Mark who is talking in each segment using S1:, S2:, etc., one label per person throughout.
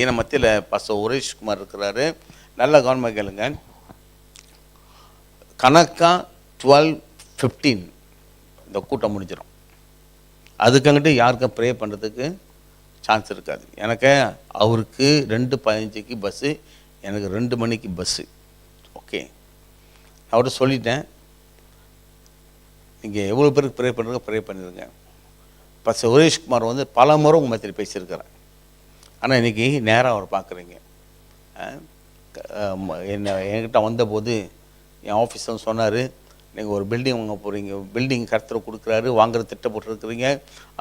S1: ஈன மத்தியில் பாஸ்டர் உரேஷ்குமார் இருக்கிறாரு. நல்ல கவனமாக கேளுங்க. கணக்காக 12:15 இந்த கூட்டம் முடிஞ்சிடும். அதுக்கங்கிட்டு யாருக்கும் ப்ரே பண்ணுறதுக்கு சான்ஸ் இருக்காது. எனக்கு அவருக்கு 2:15 பஸ்ஸு, எனக்கு 2 மணிக்கு பஸ்ஸு. ஓகே, அவர்கிட்ட சொல்லிட்டேன், நீங்கள் எவ்வளோ பேருக்கு ப்ரே பண்ணுறங்க ப்ரே பண்ணிடுங்க. பாஸ்டர் உரேஷ்குமார் வந்து பல முறை உங்கள் மத்தியில் பேசியிருக்கிறேன். ஆனால் இன்றைக்கி நேராக அவர் பார்க்குறீங்க. என்கிட்ட வந்தபோது என் ஆஃபீஸில் சொன்னார், நீங்கள் ஒரு பில்டிங் வாங்க போகிறீங்க, பில்டிங் கர்த்தர் கொடுக்குறாரு, வாங்குற திட்டப்பட்டுருக்குறீங்க.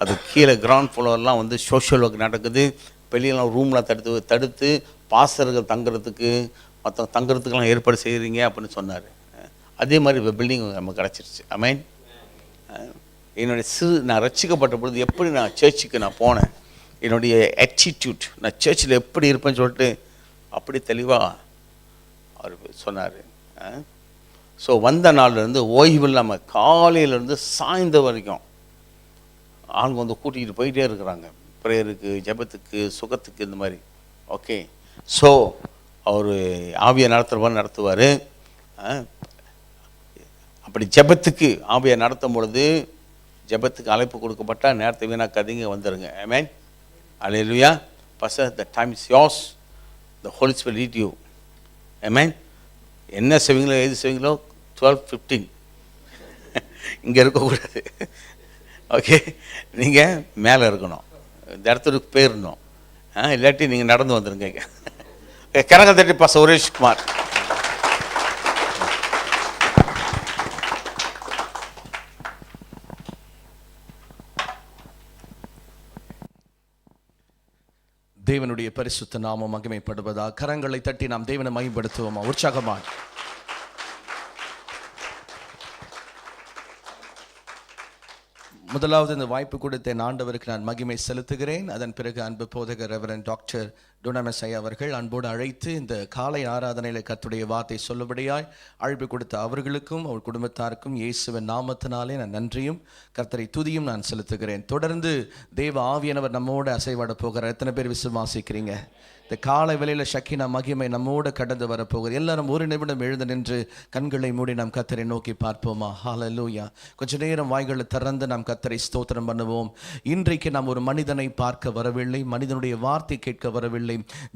S1: அது கீழே கிரவுண்ட் ஃப்ளோர்லாம் வந்து சோஷியல் ஒர்க் நடக்குது, வெளியெல்லாம் ரூம்லாம் தடுத்து பாஸ்டர்கள் தங்குறதுக்கு மற்ற தங்குறதுக்கெல்லாம் ஏற்பாடு செய்கிறீங்க அப்படின்னு சொன்னார். அதே மாதிரி இப்போ பில்டிங் நமக்கு கிடச்சிருச்சு. ஐ என்னுடைய நான் ரட்சிக்கப்பட்ட பொழுது எப்படி நான் சர்ச்சுக்கு நான் போனேன், என்னுடைய ஆட்டிடியூட், நான் சர்ச்சில் எப்படி இருப்பேன்னு சொல்லிட்டு அப்படி தெளிவாக அவர் சொன்னார். ஸோ வந்த நாள்லேருந்து ஓய்வு இல்லாமல் காலையிலேருந்து சாய்ந்த வரைக்கும் ஆளுங்க வந்து கூட்டிகிட்டு போயிட்டே இருக்கிறாங்க, ப்ரேயருக்கு, ஜெபத்துக்கு, சுகத்துக்கு, இந்த மாதிரி. ஓகே, ஸோ அவர் ஆவியை நடத்துகிறவன் நடத்துவார். அப்படி ஜெபத்துக்கு ஆவியை நடத்தும் பொழுது ஜெபத்துக்கு அழைப்பு கொடுக்கப்பட்டால் நேரத்தை வீணாக்காதீங்க, வந்துடுங்க. Amen, hallelujah. Pastor, the time is yours, the Holy Spirit lead you. Amen. என்ன செய்வீங்களோ எது செய்வீங்களோ 12:15 இங்கே இருக்கக்கூடாது. ஓகே, நீங்கள் மேலே இருக்கணும், இந்த இடத்துக்கு போயிடணும். இல்லாட்டி நீங்கள் நடந்து வந்துடுங்க. கரங்க தட்டி பாஸ்டர் உரேஷ்குமார்.
S2: தேவனுடைய பரிசுத்த நாமம் மகிமைப்படுவதா. கரங்களை தட்டி நாம் தேவனை மகிமைப்படுத்துவோமா உற்சாகமா? முதலாவது இந்த வாய்ப்பு கொடுத்த ஆண்டவருக்கு நான் மகிமை செலுத்துகிறேன். அதன் பிறகு அன்பு போதகர் ரெவரண்ட் டாக்டர் டொனாமஸ் ஐயா அவர்கள் அன்போடு அழைத்து இந்த காலை ஆராதனையில் கர்த்தருடைய வார்த்தை சொல்லும்படியாய் அழைப்பு கொடுத்த அவர்களுக்கும் அவர் குடும்பத்தாருக்கும் இயேசுவின் நாமத்தினாலே நான் நன்றியும் கர்த்தரை துதியும் நான் செலுத்துகிறேன். தொடர்ந்து தேவ ஆவியானவர் நம்மோடு அசைவாட போகிறார். எத்தனை பேர் விசுவாசிக்கிறீங்க? இந்த காலை வேளையில் ஷக்கினா மகிமை நம்மோடு கடந்து வரப்போகிறது. எல்லாரும் ஒரு நிமிடம் எழுந்து நின்று கண்களை மூடி நாம் கர்த்தரை நோக்கி பார்ப்போமா? ஹல்லேலூயா. கொஞ்ச நேரம் வாய்களை திறந்து நாம் கர்த்தரை ஸ்தோத்திரம் பண்ணுவோம். இன்றைக்கு நாம் ஒரு மனிதனை பார்க்க வரவில்லை, மனிதனுடைய வார்த்தை கேட்க வரவில்லை,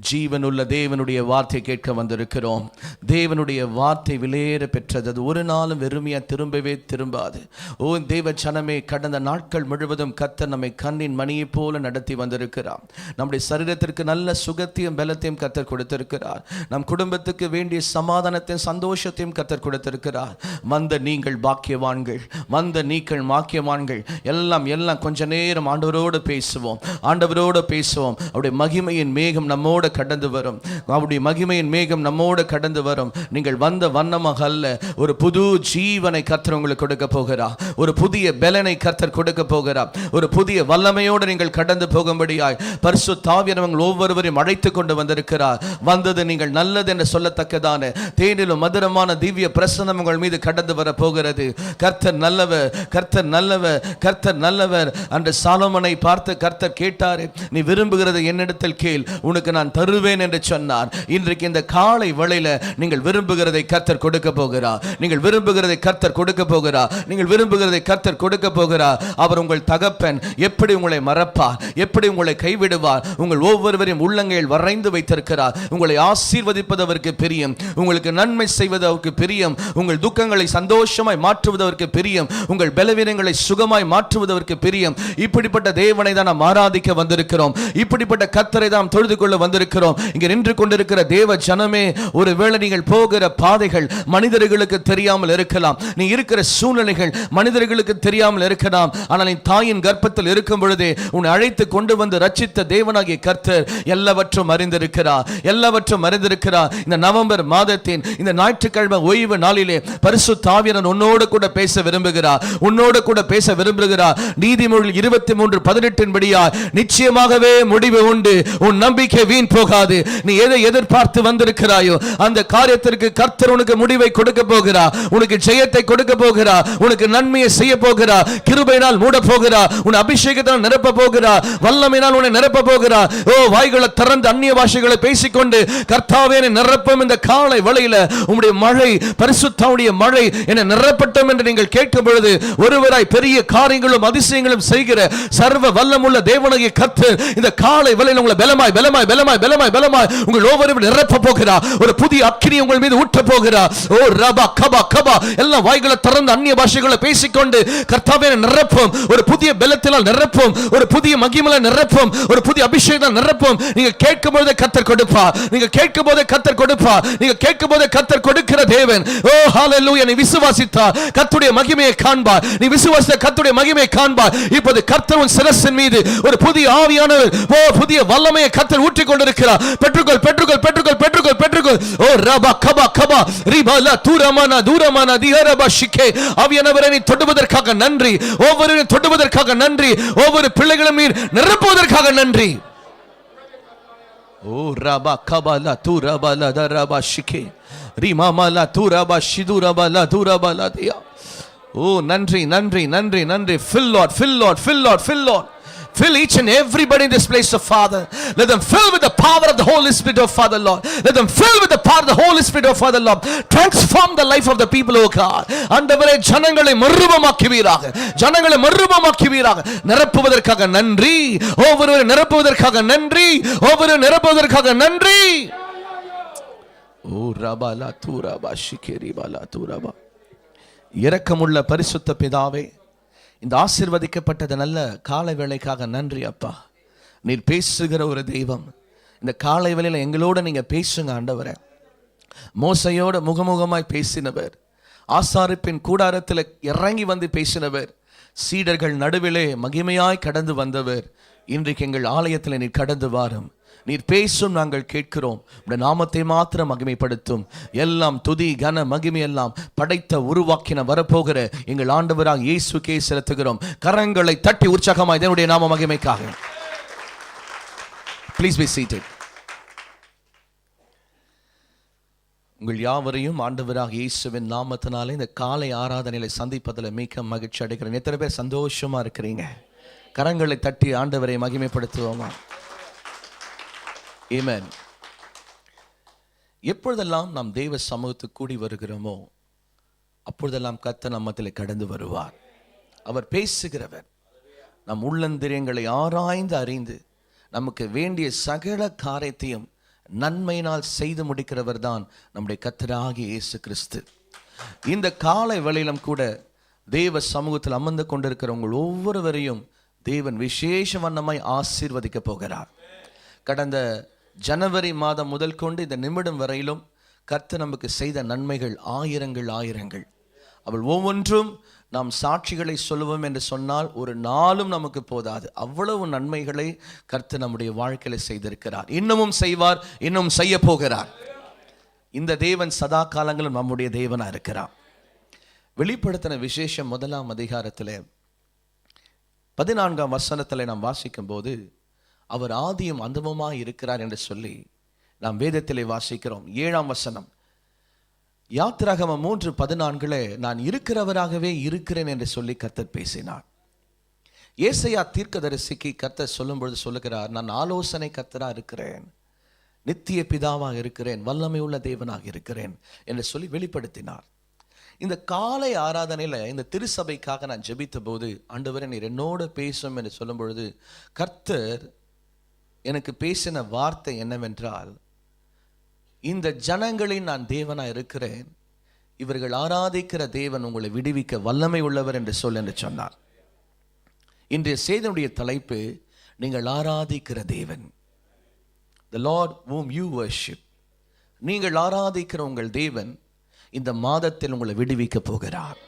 S2: ஜீவனுள்ள தேவனுடைய வார்த்தை கேட்க வந்திருக்கிறோம். தேவனுடைய வார்த்தை விலையேற பெற்றது, அது ஒரு நாளும் வெறுமையா திரும்பவே திரும்பாது. ஓ தேவ ஜனமே, கடந்த நாட்கள் முழுவதும் கர்த்தர் நம்மை கண்ணின் மணியை போல நடத்தி வந்திருக்கிறார். நம்முடைய சரீரத்திற்கு நல்ல சுகத்தையும் பலத்தையும் கர்த்தர் கொடுத்திருக்கிறார். நம் குடும்பத்துக்கு வேண்டிய சமாதானத்தையும் சந்தோஷத்தையும் கர்த்தர் கொடுத்திருக்கிறார். வந்த நீங்கள் பாக்கியவான்கள், வந்த நீங்கள் பாக்கியவான்கள். எல்லாம் கொஞ்ச நேரம் ஆண்டவரோடு பேசுவோம், ஆண்டவரோடு பேசுவோம். அவருடைய மகிமையின் மேகம் நம்மோடு கடந்து வரும், அவருடைய மகிமையின் மேகம் நம்மோடு கடந்து வரும். நீங்கள் வந்த வண்ணமாக அல்ல, ஒரு புது ஜீவனை கர்த்தர் உங்களுக்கு கொடுக்க போகிறார், ஒரு புதிய பலனை கர்த்தர் கொடுக்க போகிறார், ஒரு புதிய வல்லமையோடு நீங்கள் கடந்து போகும்படியாய் பரிசுத்த ஆவியானவர் ஒவ்வொருவரையும் அழைத்து கொண்டு வந்திருக்கிறார். வந்தது நீங்கள் நல்லது என்று சொல்லத்தக்கதான தேனிலும் மதுரமான திவ்ய பிரசன்னம் உங்கள் மீது கடந்து வர போகிறது. கர்த்தர் நல்லவர், கர்த்தர் நல்லவர், கர்த்தர் நல்லவர். அன்று சாலோமோனை பார்த்து கர்த்தர் கேட்டார், நீ விரும்புகிறது என்னிடத்தில் கேள், உனக்கு நான் தருவேன் என்று சொன்னார். இன்றைக்கு இந்த காலை வேளையில நீங்கள் விரும்புகிறதை கர்த்தர் கொடுக்க போகிறார், நீங்கள் விரும்புகிறதை கர்த்தர் கொடுக்க போகிறார், நீங்கள் விரும்புகிறதை கர்த்தர் கொடுக்க போகிறார். அவர் உங்கள் தகப்பன். எப்படி உங்களை மறப்பார், எப்படி உங்களை கைவிடுவார்? உங்கள் ஒவ்வொருவரையும் உள்ளங்கையில் வரைந்து வைத்திருக்கிறார். உங்களை ஆசீர்வதிப்பது அவருக்கு பிரியம், உங்களுக்கு நன்மை செய்வது அவருக்கு பிரியம், உங்கள் துக்கங்களை சந்தோஷமாய் மாற்றுவது அவருக்கு பிரியம், உங்கள் பலவீனங்களை சுகமாய் மாற்றுவது அவருக்கு பிரியம். இப்படிப்பட்ட தேவனை தான் நாம் ஆராதிக்க வந்திருக்கிறோம், இப்படிப்பட்ட கர்த்தரை தான் தொழுது கொள்ள வந்திருக்கிறோம். இங்கே நின்று கொண்டிருக்கிற தேவ ஜனமே, ஒருவேளை நீங்கள் போகிற பாதைகள் மனிதர்களுக்கு தெரியாமல் இருக்கலாம், நீ இருக்கிற சூழ்நிலைகள் மனிதர்களுக்கு தெரியாமல் இருக்கலாம். ஆனால் நீ தாயின் கர்ப்பத்தில் இருக்கும் பொழுதே உன்னை அழைத்து கொண்டு வந்து ரட்சித்த தேவனாகிய கர்த்தர் எல்லாவற்றும் அறிந்திருக்கிறார், எல்லாவற்றும் அறிந்திருக்கிறார். இந்த நவம்பர் மாதத்தின் இந்த ஞாயிற்றுக்கிழமை ஓய்வு நாளிலே பரிசுத்த ஆவியானவர் உன்னோடு கூட பேச விரும்புகிறார், உன்னோடு கூட பேச விரும்புகிறார். நீதிமொழிகள் 23:18 படியா நிச்சயமாகவே முடிவு உண்டு, உன் நம்பிக்கை நம்பிக்கை வீண் போகாது. நீ எதை எதிர்பார்த்து வந்திருக்கிறாயோ அந்த காரியத்திற்கு கர்த்தர் உனக்கு முடிவை கொடுக்க போகிறார், உனக்கு ஜெயத்தை கொடுக்க போகிறார், உனக்கு நன்மையை செய்ய போகிறார், கிருபையினால் மூட போகிறார், உன் அபிஷேகத்தால் நிரப்ப போகிறார், வல்லமையினால் உன்னை நிரப்ப போகிறார். ஓ, வாய்களை திறந்து அந்நிய பாஷைகளை பேசிக்கொண்டு கர்த்தாவே என்னை நிரப்பும் இந்த காலை வேளையில உம்முடைய மழை, பரிசுத்தமுடைய மழை என்னை நிரப்பட்டும் என்று நீங்கள் கேட்கும் பொழுது ஒருவராய் பெரிய காரியங்களும் அதிசயங்களும் செய்கிற சர்வ வல்லமுள்ள தேவனாகிய கர்த்தர் இந்த காலை வேளையில உங்களை பலமாய் பலமாய் பலமாய் பலமாய் பலமாய் உங்கள் ஒவ்வொருவரும் நிரப்ப போகிறார். ஒரு புதிய அக்கினி உங்கள் மீது ஊற்ற போகிறார். ஓ ரபா கபா கபா, எல்லாம் வாய்களை திறந்து அந்நிய பாஷைகளை பேசிக்கொண்டு கர்த்தாவே நிரப்பும், ஒரு புதிய பலத்தினால் நிரப்பும், ஒரு புதிய மகிமையால் நிரப்பும், ஒரு புதிய அபிஷேகத்தால் நிரப்பும். நீங்க கேட்கும் போதே கர்த்தர் கொடுப்பார், நீங்க கேட்கும் போதே கர்த்தர் கொடுப்பார், நீங்க கேட்கும் போதே கர்த்தர் கொடுக்கிற தேவன். ஓ ஹalleluya, நீ விசுவாசித்தால் கர்த்தருடைய மகிமையை காண்பாய், நீ விசுவாசித்த கர்த்தருடைய மகிமையை காண்பாய். இப்போது கர்த்தர் உன் சிரசின் மீது ஒரு புதிய ஆவியானவர், ஓ புதிய வல்லமையை கர்த்தர் ஊற்றிக் கொண்டிருக்கிறார். பெற்றுக்கொள் பெற்றுக்கொள் பெற்றுக்கொள் பெற்றுக்கொள் பெற்றுக்கொள். ஓ ரபா கபா கபா ரிபலா தூரமானா தூரமானா திஹரபா ஷிகே. ஆவியானவரை நீ தொடுவதற்காக நன்றி, ஒவ்வொருவரையும் தொடுவதற்காக நன்றி, ஒவ்வொரு பிள்ளைகளும் நீர் நிரப்புவதற்காக நன்றி. ஓ ரபா கபலா தூரபலா தரபா ஷிகே ரிமாமலா தூரபா ஷிதுரபலா தூரபலா தியா. ஓ நன்றி நன்றி நன்றி நன்றி. Fill Lord, fill Lord, fill Lord, fill Lord. Fill each and everybody in this place, of Father. Let them fill with the power of the Holy Spirit, of Father Lord. Let them fill with the power of the Holy Spirit, of Father Lord. Transform the life of the people, oh God. ஆண்டவரே, ஜனங்களை மறுரூபமாக்குவீராக, ஜனங்களை மறுரூபமாக்குவீராக. நிரப்புவதற்காக நன்றி, ஒவ்வொருவரை நிரப்புவதற்காக நன்றி, ஒவ்வொருவரை நிரப்புவதற்காக நன்றி. ஓ ரபலா தூரபா ஷிகேரி பலா தூரபா. இரக்கமுள்ள பரிசுத்த பிதாவே, இந்த ஆசீர்வதிக்கப்பட்டது நல்ல காலை வேளைக்காக நன்றி அப்பா. நீர் பேசுகிற ஒரு தெய்வம். இந்த காலை வேளையில எங்களோட நீங்க பேசுங்க ஆண்டவரே. மோசையோட முகமுகமாய் பேசினவர், ஆசாரிப்பின் கூடாரத்தில் இறங்கி வந்து பேசினவர், சீடர்கள் நடுவிலே மகிமையாய் கடந்து வந்தவர். இன்றைக்கு எங்கள் ஆலயத்தில் நீர் கடந்து வாரும். நீர் பேசும், நாங்கள் கேட்கிறோம். உடைய நாமத்தை மாத்திரம் மகிமைப்படுத்தும். எல்லாம் துதி கன மகிமை எல்லாம் படைத்த உருவாக்கின வரப்போகிற எங்கள் ஆண்டவராக இயேசுக்கே செலுத்துகிறோம். கரங்களை தட்டி உற்சாகமாய் தேவனுடைய நாம மகிமைக்காக. Please be seated. உங்கள் யாவரையும் ஆண்டவராக இயேசுவின் நாமத்தினாலே இந்த காலை ஆராதனையில சந்திப்பதில் மிக்க மகிழ்ச்சி அடைகிறேன். எத்தனை பேர் சந்தோஷமா இருக்கிறீங்க? கரங்களை தட்டி ஆண்டவரை மகிமைப்படுத்துவோமா? ஆமென். எப்பொழுதெல்லாம் நாம் தேவ சமூகத்துக்கு கூடி வருகிறோமோ அப்பொழுதெல்லாம் கர்த்தர் நம்மத்திலே கடந்து வருவார். அவர் பேசுகிறவர். நம் உள்ளந்திரியங்களை ஆராய்ந்து அறிந்து நமக்கு வேண்டிய சகல காரியத்தையும் நன்மையினால் செய்து முடிக்கிறவர் தான் நம்முடைய கர்த்தராகிய இயேசு கிறிஸ்து. இந்த காலை வேளையிலும் கூட தேவ சமூகத்தில் அமர்ந்து கொண்டிருக்கிற உங்கள் ஒவ்வொருவரையும் தேவன் விசேஷ வண்ணமாய் ஆசீர்வதிக்க போகிறார். கடந்த ஜனவரி மாதம் முதல் கொண்டு இந்த நிமிடம் வரையிலும் கர்த்தர் நமக்கு செய்த நன்மைகள் ஆயிரங்கள் ஆயிரங்கள். அவள் ஒவ்வொன்றும் நாம் சாட்சிகளை சொல்லுவோம் என்று சொன்னால் ஒரு நாளும் நமக்கு போதாது. அவ்வளவு நன்மைகளை கர்த்தர் நம்முடைய வாழ்க்கையில செய்திருக்கிறார், இன்னமும் செய்வார், இன்னும் செய்ய போகிறார். இந்த தேவன் சதா காலங்களும் நம்முடைய தேவனா இருக்கிறார். வெளிப்படுத்தின விசேஷம் 1ஆம் அதிகாரத்தில் 14ஆம் வசனத்தில் நாம் வாசிக்கும் போது அவர் ஆதியும் அந்தமுமாய் இருக்கிறார் என்று சொல்லி நாம் வேதத்திலே வாசிக்கிறோம். 7ஆம் வசனம், யாத்திராகமம் 3:14 நான் இருக்கிறவராகவே இருக்கிறேன் என்று சொல்லி கர்த்தர் பேசினார். ஏசாயா தீர்க்கதரிசிக்கு கர்த்தர் சொல்லும் பொழுது சொல்லுகிறார், நான் ஆலோசனை கர்த்தரா இருக்கிறேன், நித்திய பிதாவாக இருக்கிறேன், வல்லமை உள்ள தேவனாக இருக்கிறேன் என்று சொல்லி வெளிப்படுத்தினார். இந்த காலை ஆராதனையில் இந்த திருசபைக்காக நான் ஜெபித்த போது, ஆண்டவரே நீர் என்னோடு பேசும் என்று சொல்லும் பொழுது கர்த்தர் எனக்கு பேசின வார்த்தை என்னவென்றால், இந்த ஜனங்களின் நான் தேவனா இருக்கிறேன், இவர்கள் ஆராதிக்கிற தேவன் உங்களை விடுவிக்க வல்லமை உள்ளவர் என்று சொல் என்று சொன்னார். இன்றைய செய்தியுடைய தலைப்பு, நீங்கள் ஆராதிக்கிற தேவன். The Lord whom you worship. நீங்கள் ஆராதிக்கிற உங்கள் தேவன் இந்த மாதத்தில் உங்களை விடுவிக்க போகிறார்.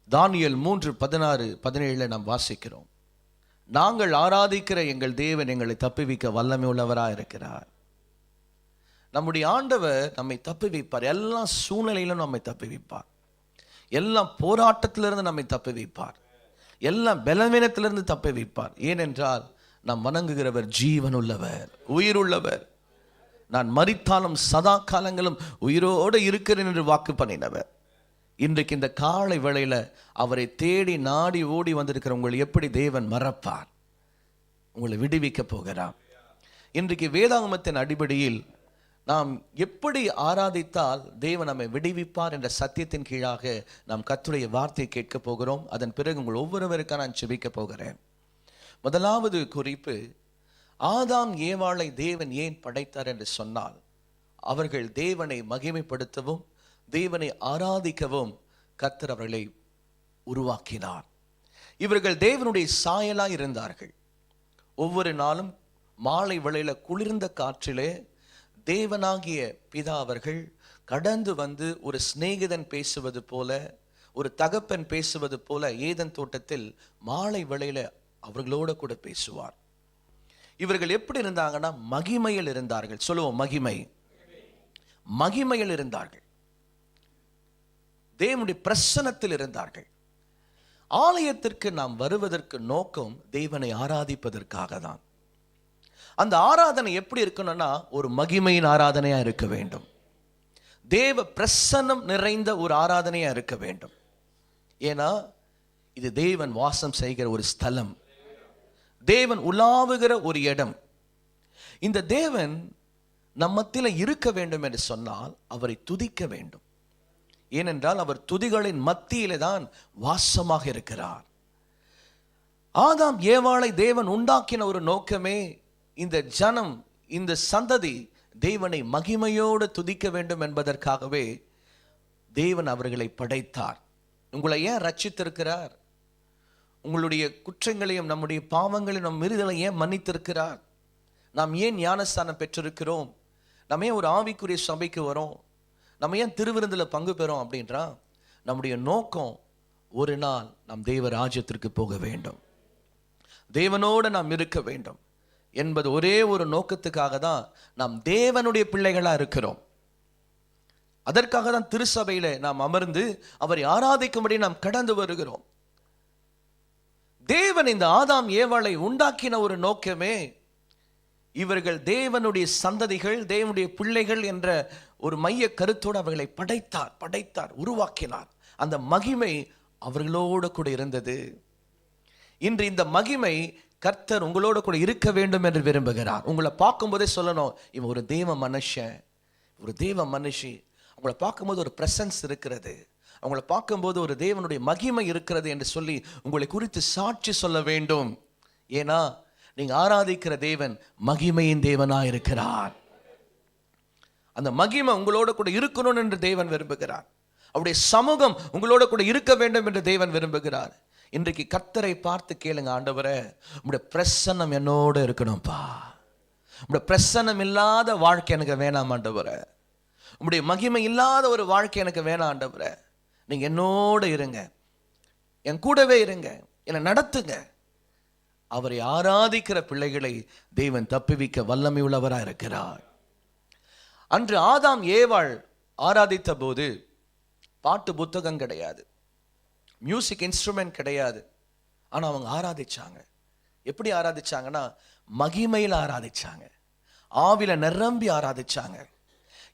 S2: தானியேல் 3:16-17 நாம் வாசிக்கிறோம். நாங்கள் ஆராதிக்கிற எங்கள் தேவன் எங்களை தப்புவிக்க வல்லமை உள்ளவராக இருக்கிறார். நம்முடைய ஆண்டவர் நம்மை தப்புவிப்பார். எல்லா சூழ்நிலையிலும் நம்மை தப்புவிப்பார். எல்லா போராட்டத்திலிருந்து நம்மை தப்புவிப்பார். எல்லா பலவீனத்திலிருந்து தப்புவிப்பார். ஏனென்றால் நாம் வணங்குகிறவர் ஜீவன் உள்ளவர், உயிர் உள்ளவர். நான் மரித்தாலும் சதா காலங்களும் உயிரோடு இருக்கிறேன் என்று வாக்கு பண்ணினவர். இன்றைக்கு இந்த காலை வேளையில அவரை தேடி நாடி ஓடி வந்திருக்கிற உங்களை எப்படி தேவன் மறப்பார்? உங்களை விடுவிக்க போகிறார். இன்றைக்கு வேதாகமத்தின் அடிப்படையில் நாம் எப்படி ஆராதித்தால் தேவன் நம்மை விடுவிப்பார் என்ற சத்தியத்தின் கீழாக நாம் கர்த்தருடைய வார்த்தையை கேட்க போகிறோம். அதன் பிறகு உங்கள் ஒவ்வொருவருக்காக நான் ஜெபிக்க போகிறேன். முதலாவது குறிப்பு, ஆதாம் ஏவாளை தேவன் ஏன் படைத்தார் என்று சொன்னால், அவர்கள் தேவனை மகிமைப்படுத்தவும் தேவனை ஆராதிக்கவும் கர்த்தர் அவர்களை உருவாக்கினார். இவர்கள் தேவனுடைய சாயலாய் இருந்தார்கள். ஒவ்வொரு நாளும் மாலை வேளையில குளிர்ந்த காற்றிலே தேவனாகிய பிதா அவர்கள் கடந்து வந்து ஒரு சிநேகிதன் பேசுவது போல, ஒரு தகப்பன் பேசுவது போல ஏதன் தோட்டத்தில் மாலை வேளையில அவர்களோட கூட பேசுவார். இவர்கள் எப்படி இருந்தாங்கன்னா மகிமையில் இருந்தார்கள். சொல்லுவோம், மகிமை. மகிமையில் இருந்தார்கள், தேவனுடைய பிரசன்னத்தில் இருந்தார்கள். ஆலயத்திற்கு நாம் வருவதற்கு நோக்கம் தேவனை ஆராதிப்பதற்காக தான். அந்த ஆராதனை எப்படி இருக்கணும்னா ஒரு மகிமையின் ஆராதனையா இருக்க வேண்டும். தேவ பிரசன்னம் நிறைந்த ஒரு ஆராதனையா இருக்க வேண்டும். ஏன்னா இது தேவன் வாசம் செய்கிற ஒரு ஸ்தலம், தேவன் உலாவுகிற ஒரு இடம். இந்த தேவன் நம்மத்தில இருக்க வேண்டும் என்று சொன்னால் அவரை துதிக்க வேண்டும். ஏனென்றால் அவர் துதிகளின் மத்தியிலே தான் வாசமாக இருக்கிறார். ஆதாம் ஏவாளை தேவன் உண்டாக்கின ஒரு நோக்கமே இந்த ஜனம், இந்த சந்ததி தேவனை மகிமையோடு துதிக்க வேண்டும் என்பதற்காகவே தேவன் அவர்களை படைத்தார். உங்களை ஏன் ரட்சித்திருக்கிறார்? உங்களுடைய குற்றங்களையும் நம்முடைய பாவங்களையும் நம் மீறுதலை ஏன் மன்னித்திருக்கிறார்? நாம் ஏன் ஞானஸ்தானம் பெற்றிருக்கிறோம்? நம்ம ஏன் ஒரு ஆவிக்குரிய சபைக்கு வரோம்? நம்ம ஏன் திருவிருந்தில் பங்கு பெறோம் அப்படின்றா, நம்முடைய நோக்கம் ஒரு நாள் நாம் தேவ ராஜ்யத்திற்கு போக வேண்டும், தேவனோடு நாம் இருக்க வேண்டும் என்பது ஒரே ஒரு நோக்கத்துக்காக தான் நாம் தேவனுடைய பிள்ளைகளா இருக்கிறோம். அதற்காக தான் திருச்சபையில நாம் அமர்ந்து அவரை ஆராதிக்கும்படி நாம் கடந்து வருகிறோம். தேவன் இந்த ஆதாம் ஏவாளை உண்டாக்கின ஒரு நோக்கமே இவர்கள் தேவனுடைய சந்ததிகள், தேவனுடைய பிள்ளைகள் என்ற ஒரு மைய கருத்தோடு அவர்களை படைத்தார், உருவாக்கினார். அந்த மகிமை அவர்களோடு கூட இருந்தது. இன்று இந்த மகிமை கர்த்தர் உங்களோட கூட இருக்க வேண்டும் என்று விரும்புகிறார். உங்களை பார்க்கும்போதே சொல்லணும், இவன் ஒரு தேவ மனுஷன், ஒரு தேவ மனுஷி. அவங்கள பார்க்கும்போது ஒரு பிரசன்ஸ் இருக்கிறது, அவங்கள பார்க்கும்போது ஒரு தேவனுடைய மகிமை இருக்கிறது என்று சொல்லி உங்களை குறித்து சாட்சி சொல்ல வேண்டும். ஏன்னா நீங்க ஆராதிக்கிற தேவன் மகிமையின் தேவனா இருக்கிறார். அந்த மகிமை உங்களோட கூட இருக்கணும் என்று தேவன் விரும்புகிறார். அவருடைய சமூகம் உங்களோட கூட இருக்க வேண்டும் என்று தேவன் விரும்புகிறார். இன்றைக்கு கர்த்தரை பார்த்து கேளுங்க, ஆண்டவரே உம்முடைய பிரசன்னம் என்னோட இருக்கணும்ப்பா, உம்முடைய பிரசன்னம் இல்லாத வாழ்க்கை எனக்கு வேணாம் ஆண்டவரே, உம்முடைய மகிமை இல்லாத ஒரு வாழ்க்கை எனக்கு வேணாம் ஆண்டவரே, நீங்க என்னோட இருங்க, என் கூடவே இருங்க, என்னை நடத்துங்க. அவரை ஆராதிக்கிற பிள்ளைகளை தேவன் தப்புவிக்க வல்லமை உள்ளவராக இருக்கிறார். அன்று ஆதாம் ஏவாள் ஆராதித்த போது பாட்டு புத்தகம் கிடையாது, மியூசிக் இன்ஸ்ட்ருமெண்ட் கிடையாது. ஆனால் அவங்க ஆராதிச்சாங்க. எப்படி ஆராதிச்சாங்கன்னா மகிமையில் ஆராதிச்சாங்க, ஆவில நிரம்பி ஆராதிச்சாங்க.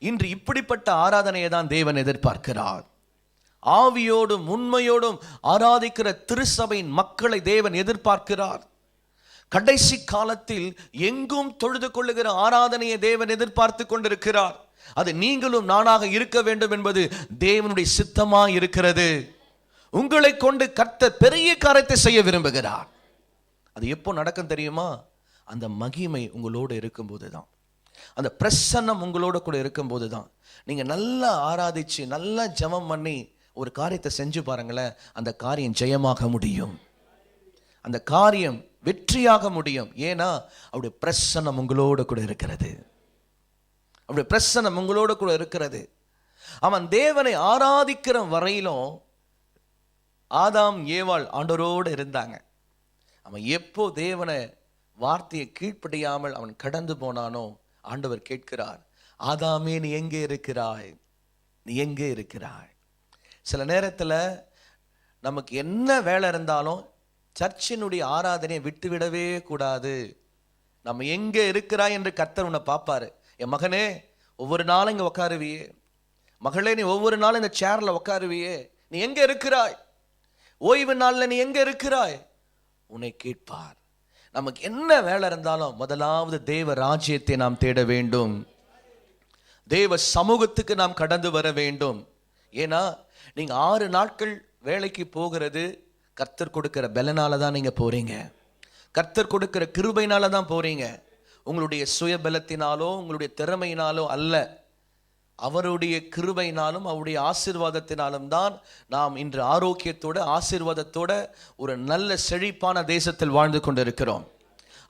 S2: இன்று இப்படிப்பட்ட ஆராதனையை தான் தேவன் எதிர்பார்க்கிறார். ஆவியோடும் உண்மையோடும் ஆராதிக்கிற திருச்சபையின் மக்களை தேவன் எதிர்பார்க்கிறார். கடைசி காலத்தில் எங்கும் தொழுது கொள்ளுகிற ஆராதனையை தேவன் எதிர்பார்த்து கொண்டிருக்கிறார். அது நீங்களும் நானாக இருக்க வேண்டும் என்பது தேவனுடைய சித்தமாக இருக்கிறது. உங்களை கொண்டு கர்த்தர் பெரிய காரியத்தை செய்ய விரும்புகிறார். அது எப்போ நடக்கும் தெரியுமா? அந்த மகிமை உங்களோடு இருக்கும்போது தான், அந்த பிரசன்னம் உங்களோட கூட இருக்கும்போது தான். நீங்க நல்லா ஆராதிச்சு நல்லா ஜெபம் பண்ணி ஒரு காரியத்தை செஞ்சு பாருங்களேன், அந்த காரியம் ஜெயமாக முடியும், அந்த காரியம் வெற்றியாக முடியும். ஏன்னா அவருடைய பிரசன்னம் உங்களோட கூட இருக்கிறது, அவருடைய பிரசன்னம் உங்களோட கூட இருக்கிறது. அவன் தேவனை ஆராதிக்கிற வரையிலும் ஆதாம் ஏவாள் ஆண்டவரோடு இருந்தாங்க. அவன் எப்போ தேவனை வார்த்தையை கீழ்ப்படியாமல் அவன் கடந்து போனானோ, ஆண்டவர் கேட்கிறார், ஆதாமே நீ எங்கே இருக்கிறாய், நீ எங்கே இருக்கிறாய்? சில நேரத்தில் நமக்கு என்ன வேலை இருந்தாலும் சர்ச்சினுடைய ஆராதனையை விட்டுவிடவே கூடாது நம்ம எங்க இருக்கிறாய் என்று கர்த்தர் உன்னை பார்ப்பாரு. என் மகனே, ஒவ்வொரு நாளும் இங்க உட்காருவியே, மகளே நீ ஒவ்வொரு நாளும் இந்த சேர்ல உட்காருவியே, நீ எங்க இருக்கிறாய்? ஓய்வு நாள்ல நீ எங்க இருக்கிறாய்? உன்னை கேட்பார். நமக்கு என்ன வேலை இருந்தாலும் முதலாவது தேவ ராஜ்யத்தை நாம் தேட வேண்டும். தேவ சமூகத்துக்கு நாம் கடந்து வர வேண்டும். ஏன்னா நீங்க 6 நாட்கள் வேலைக்கு போகிறது கர்த்தர் கொடுக்கிற பலனால தான் நீங்க போறீங்க. கர்த்தர் கொடுக்கிற கிருபையினால தான் போறீங்க. உங்களுடைய சுய பலத்தினாலோ உங்களுடைய திறமையினாலோ அல்ல. அவருடைய கிருபையினாலும் அவருடைய ஆசீர்வாதத்தினாலும் தான் நாம் இன்று ஆரோக்கியத்தோட ஆசீர்வாதத்தோட ஒரு நல்ல செழிப்பான தேசத்தில் வாழ்ந்து கொண்டிருக்கிறோம்.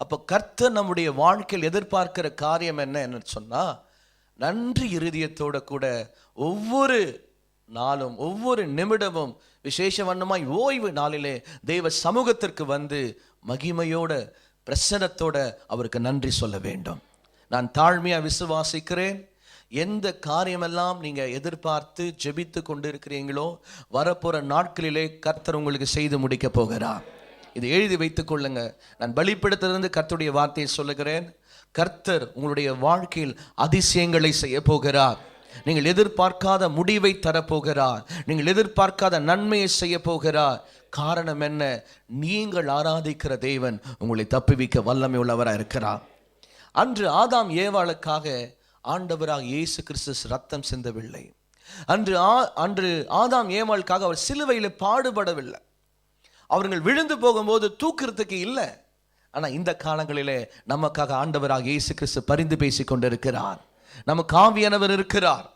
S2: அப்போ கர்த்தர் நம்முடைய வாழ்க்கையில் எதிர்பார்க்கிற காரியம் என்ன சொன்னா, நன்றி இருதயத்தோட கூட ஒவ்வொரு நாளும் ஒவ்வொரு நிமிடமும் விசேஷ வண்ணமாய் ஓய்வு நாளிலே தெய்வ சமூகத்திற்கு வந்து மகிமையோட பிரசன்னத்தோட அவருக்கு நன்றி சொல்ல வேண்டும். நான் தாழ்மையா விசுவாசிக்கிறேன். எந்த காரியமெல்லாம் நீங்க எதிர்பார்த்து ஜெபித்து கொண்டு இருக்கிறீங்களோ வரப்போற நாட்களிலே கர்த்தர் உங்களுக்கு செய்து முடிக்க போகிறார். இதை எழுதி வைத்துக் கொள்ளுங்க. நான் பலிபீடத்திலிருந்து கர்த்தருடைய வார்த்தையை சொல்லுகிறேன். கர்த்தர் உங்களுடைய வாழ்க்கையில் அதிசயங்களை செய்ய போகிறார். நீங்கள் எதிர்பார்க்காத முடிவை தரப்போகிறார். நீங்கள் எதிர்பார்க்காத நன்மையை செய்ய போகிறார். காரணம் என்ன? நீங்கள் ஆராதிக்கிற தேவன் உங்களை தப்புவிக்க வல்லமை உள்ளவராக இருக்கிறார். அன்று ஆதாம் ஏவாளுக்காக ஆண்டவராக இயேசு கிறிஸ்து ரத்தம் சிந்தவில்லை. அன்று ஆதாம் ஏவாளுக்காக அவர் சிலுவையில் பாடுபடவில்லை. அவர்கள் விழுந்து போகும்போது தூக்குறதுக்கு இல்லை. ஆனா இந்த காலங்களிலே நமக்காக ஆண்டவராக இயேசு கிறிஸ்து பரிந்து பேசி கொண்டிருக்கிறார். நமக்கு ஆவியானவர் இருக்கிறார்.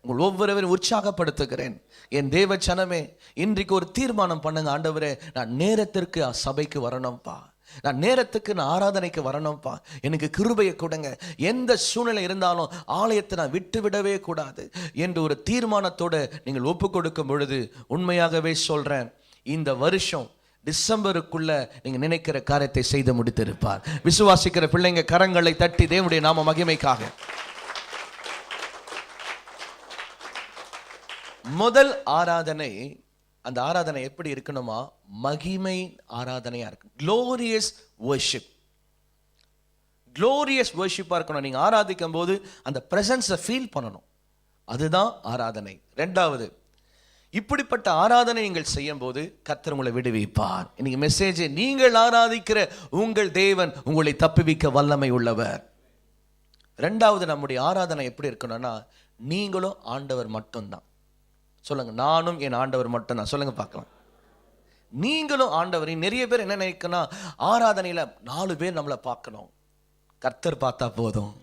S2: உங்கள் ஒவ்வொருவரையும் உற்சாகப்படுத்துகிறேன். என் தேவ ஜனமே, இன்றைக்கு ஒரு தீர்மானம் பண்ணுங்க. ஆண்டவரே, நான் நேரத்திற்கு சபைக்கு வரணும்ப்பா, நான் நேரத்துக்கு நான் ஆராதனைக்கு வரணும்ப்பா, எனக்கு கிருபையை கொடுங்க. எந்த சூழ்நிலை இருந்தாலும் ஆலயத்தை நான் விட்டு விடவே கூடாது என்று ஒரு தீர்மானத்தோடு நீங்கள் ஒப்பு கொடுக்கும் பொழுது உண்மையாகவே சொல்றேன், இந்த வருஷம் டிசம்பருக்குள்ள நீங்க நினைக்கிற காரியத்தை செய்து முடித்திருப்பார். விசுவாசிக்கிற பிள்ளைங்க கரங்களை தட்டி தேவனுடைய நாம மகிமைக்காக. முதல் ஆராதனை, அந்த ஆராதனை எப்படி இருக்கணுமா? மகிமை ஆராதனையா இருக்கு. க்ளோரியஸ் வர்ஷிப், க்ளோரியஸ் வர்ஷிப்பா இருக்கணும். நீங்க ஆராதிக்கும் போது அந்த பிரசன்ஸை ஃபீல் பண்ணணும். அதுதான் ஆராதனை. ரெண்டாவது, இப்படிப்பட்ட ஆராதனை நீங்கள் செய்யும் போது கர்த்தர் உங்களை விடுவிப்பார். இன்னைக்கு மெசேஜ், நீங்கள் ஆராதிக்கிற உங்கள் தேவன் உங்களை தப்புவிக்க வல்லமை உள்ளவர். ரெண்டாவது, நம்முடைய ஆராதனை எப்படி இருக்கணும்னா, நீங்களும் ஆண்டவர் மட்டும்தான். சொல்லுங்க, நானும் என் ஆண்டவர் மட்டும்தான். சொல்லுங்க பார்க்கலாம். நீங்களும் ஆண்டவர். நிறைய பேர் என்ன நினைக்கணும், ஆராதனையில 4 பேர் நம்மளை பார்க்கணும். கர்த்தர் பார்த்தா போதும்.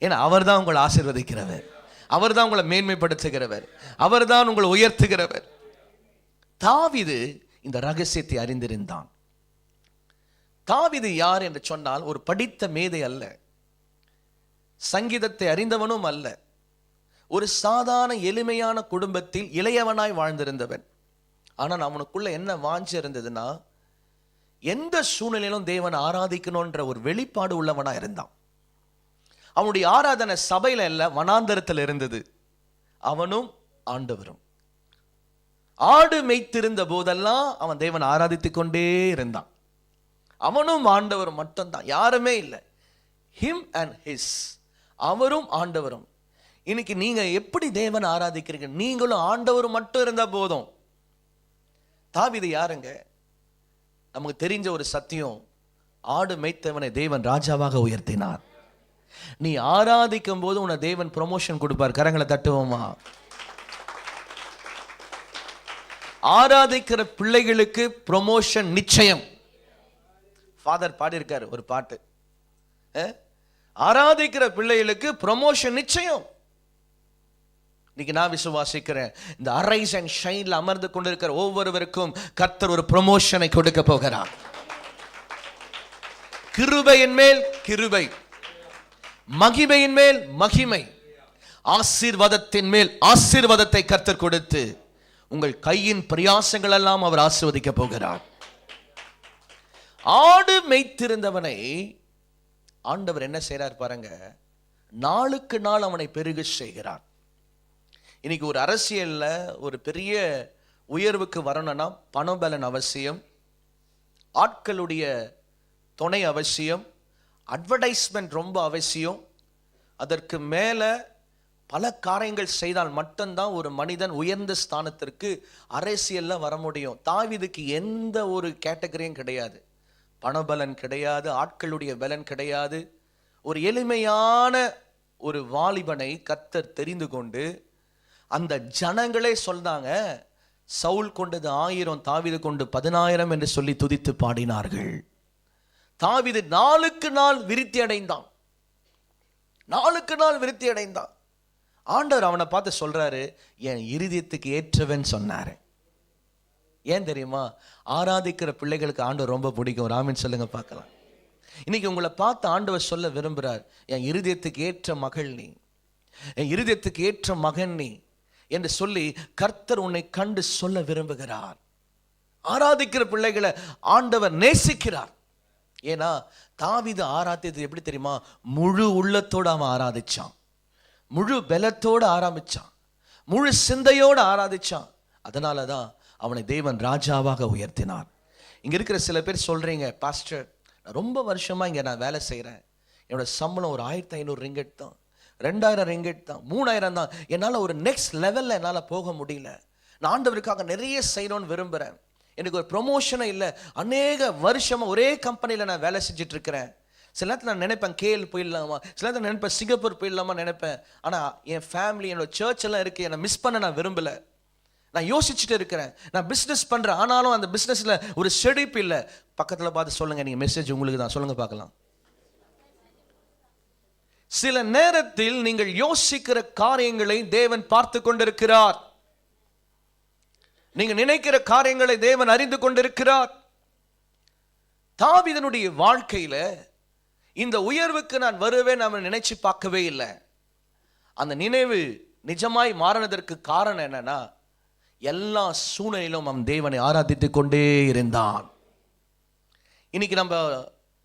S2: ஏன்னா அவர் தான் உங்களை ஆசீர்வதிக்கிறவர், அவர் தான் உங்களை மேன்மைப்படுத்துகிறவர், அவர் தான் உங்களை உயர்த்துகிறவர். தாவீது இந்த ரகசியத்தை அறிந்திருந்தான். தாவீது யார் என்று சொன்னால் ஒரு படித்த மேதை அல்ல, சங்கீதத்தை அறிந்தவனும் அல்ல. ஒரு சாதாரண எளிமையான குடும்பத்தில் இளையவனாய் வாழ்ந்திருந்தவன். ஆனால் அவனுக்குள்ள என்ன வாஞ்சை இருந்ததுன்னா, எந்த சூழ்நிலையிலும் தேவனை ஆராதிக்கணும்ன்ற ஒரு வெளிப்பாடு உள்ளவனா இருந்தான். அவனுடைய ஆராதனை சபையில இல்ல, வனாந்தரத்தில் இருந்தது. அவனும் ஆண்டவரும். ஆடு மேய்த்திருந்த போதெல்லாம் அவன் தேவனை ஆராதித்துக் கொண்டே இருந்தான். அவனும் ஆண்டவரும் மட்டும்தான், யாருமே இல்லை. ஹிம் அண்ட் ஹிஸ், அவரும் ஆண்டவரும். இன்னைக்கு நீங்க எப்படி தேவனை ஆராதிக்கிறீங்க? நீங்களும் ஆண்டவரும் மட்டும் இருந்தா போதும். தாவீது யாருங்க? நமக்கு தெரிஞ்ச ஒரு சத்தியம், ஆடு மேய்த்தவனை தேவன் ராஜாவாக உயர்த்தினார். நீ ஆராதிக்கும் போது உன்னை தேவன் ப்ரமோஷன் கொடுப்பார். கரங்களை தட்டுவோமா? ஆராதிக்கிற பிள்ளைகளுக்கு ப்ரமோஷன் நிச்சயம். ஃபாதர் பாடியிருக்காரு ஒரு பாட்டு, ஆராதிக்கிற பிள்ளைகளுக்கு ப்ரமோஷன் நிச்சயம். இன்னைக்கு நான் விசுவாசிக்கிறேன், இந்த அரைஸ் அண்ட் ஷைன்ல அமர்ந்து கொண்டிருக்கிற ஒவ்வொருவருக்கும் கர்த்தர் ஒரு ப்ரமோஷனை கொடுக்க போகிறார். கிருபையின் மேல் கிருபை, மகிமையின் மேல் மகிமை, ஆசீர்வாதத்தின் மேல் ஆசீர்வாதத்தை கர்த்தர் கொடுத்து உங்கள் கையின் பிரயாசங்கள் எல்லாம் அவர் ஆசீர்வதிக்க போகிறார். ஆடு மேய்த்திருந்தவனை ஆண்டவர் என்ன செய்றார் பாருங்க, நாளுக்கு நாள் அவனை பெருக செய்கிறார். இன்னைக்கு ஒரு அரசியல்ல ஒரு பெரிய உயர்வுக்கு வரணும்னா பணபலன் அவசியம், ஆட்களுடைய துணை அவசியம், அட்வர்டைஸ்மெண்ட் ரொம்ப அவசியம். அதற்கு மேலே பல காரியங்கள் செய்தால் மட்டும்தான் ஒரு மனிதன் உயர்ந்த ஸ்தானத்திற்கு அரசியல்ல வர முடியும். தாவீதுக்கு எந்த ஒரு கேட்டகரியும் கிடையாது, பணபலன் கிடையாது, ஆட்களுடைய பலன் கிடையாது. ஒரு எளிமையான ஒரு வாலிபனை கர்த்தர் தெரிந்து கொண்டு அந்த ஜனங்களே சொன்னாங்க, சவுல் கொண்டது 1000, தாவீது கொண்டு 10,000 என்று சொல்லி துதித்து பாடினார்கள். தாவீது நாளுக்கு நாள் விருத்தி அடைந்தான், நாளுக்கு நாள் விருத்தி அடைந்தான். ஆண்டவர் அவனை பார்த்து சொல்றாரு, என் இருதயத்துக்கு ஏற்றவன் சொன்னாரு. ஏன் தெரியுமா? ஆராதிக்கிற பிள்ளைகளுக்கு ஆண்டவர் ரொம்ப பிடிக்கும். ராமன் சொல்லுங்க பார்க்கலாம். இன்னைக்கு உங்களை பார்த்து ஆண்டவர் சொல்ல விரும்புகிறார், என் இருதயத்துக்கு ஏற்ற மகள் நீ, என் இருதயத்துக்கு ஏற்ற மகன் நீ என்று சொல்லி கர்த்தர் உன்னை கண்டு சொல்ல விரும்புகிறார். ஆராதிக்கிற பிள்ளைகளை ஆண்டவர் நேசிக்கிறார். ஏன்னா தாவீது ஆராதித்தது எப்படி தெரியுமா? முழு உள்ளத்தோடு அவன் ஆராதிச்சான், முழு பலத்தோடு ஆரம்பிச்சான், முழு சிந்தையோடு ஆராதிச்சான். அதனால தான் அவனை தேவன் ராஜாவாக உயர்த்தினார். இங்க இருக்கிற சில பேர் சொல்றீங்க, பாஸ்டர் நான் ரொம்ப வருஷமா இங்க நான் வேலை செய்கிறேன், என்னோட சம்பளம் ஒரு 1500 ரிங்கெட் தான், 2000 ரிங்கெட் தான், 3000 தான், என்னால் ஒரு நெக்ஸ்ட் லெவலில் என்னால் போக முடியல, நான் ஆண்டவருக்காக நிறைய செய்யணும்னு விரும்புகிறேன், எனக்கு ஒரு ப்ரொமோஷனே இல்லை, அநேக வருஷமாக ஒரே கம்பெனியில் நான் வேலை செஞ்சுட்டு இருக்கிறேன். சில நேரத்தில் நான் நினைப்பேன் கேஎல் போயிடலாமா, சில நேரத்தில் நினைப்பேன் சிங்கப்பூர் போயிடலாமா நினைப்பேன். ஆனால் என் ஃபேமிலி என்னோட சர்ச் எல்லாம் இருக்குது, என்னை மிஸ் பண்ண நான் விரும்பலை. நான் யோசிச்சுட்டு இருக்கிறேன், நான் பிஸ்னஸ் பண்ணுறேன், ஆனாலும் அந்த பிஸ்னஸில் ஒரு செழிப்பு இல்லை. பக்கத்தில் பார்த்து சொல்லுங்கள், நீங்கள் மெசேஜ் உங்களுக்கு தான், சொல்லுங்கள் பார்க்கலாம். சில நேரத்தில் நீங்கள் யோசிக்கிற காரியங்களை தேவன் பார்த்து கொண்டிருக்கிறார், நீங்கள் நினைக்கிற காரியங்களை தேவன் அறிந்து கொண்டிருக்கிறார். தாவீதனுடைய வாழ்க்கையில இந்த உயர்வுக்கு நான் வருவேன் அவன் நினைச்சு பார்க்கவே இல்லை. அந்த நினைவு நிஜமாய் மாறினதற்கு காரணம் என்னன்னா, எல்லா சூழ்நிலையிலும் அவன் தேவனை ஆராதித்துக் கொண்டே இருந்தான். இன்னைக்கு நம்ம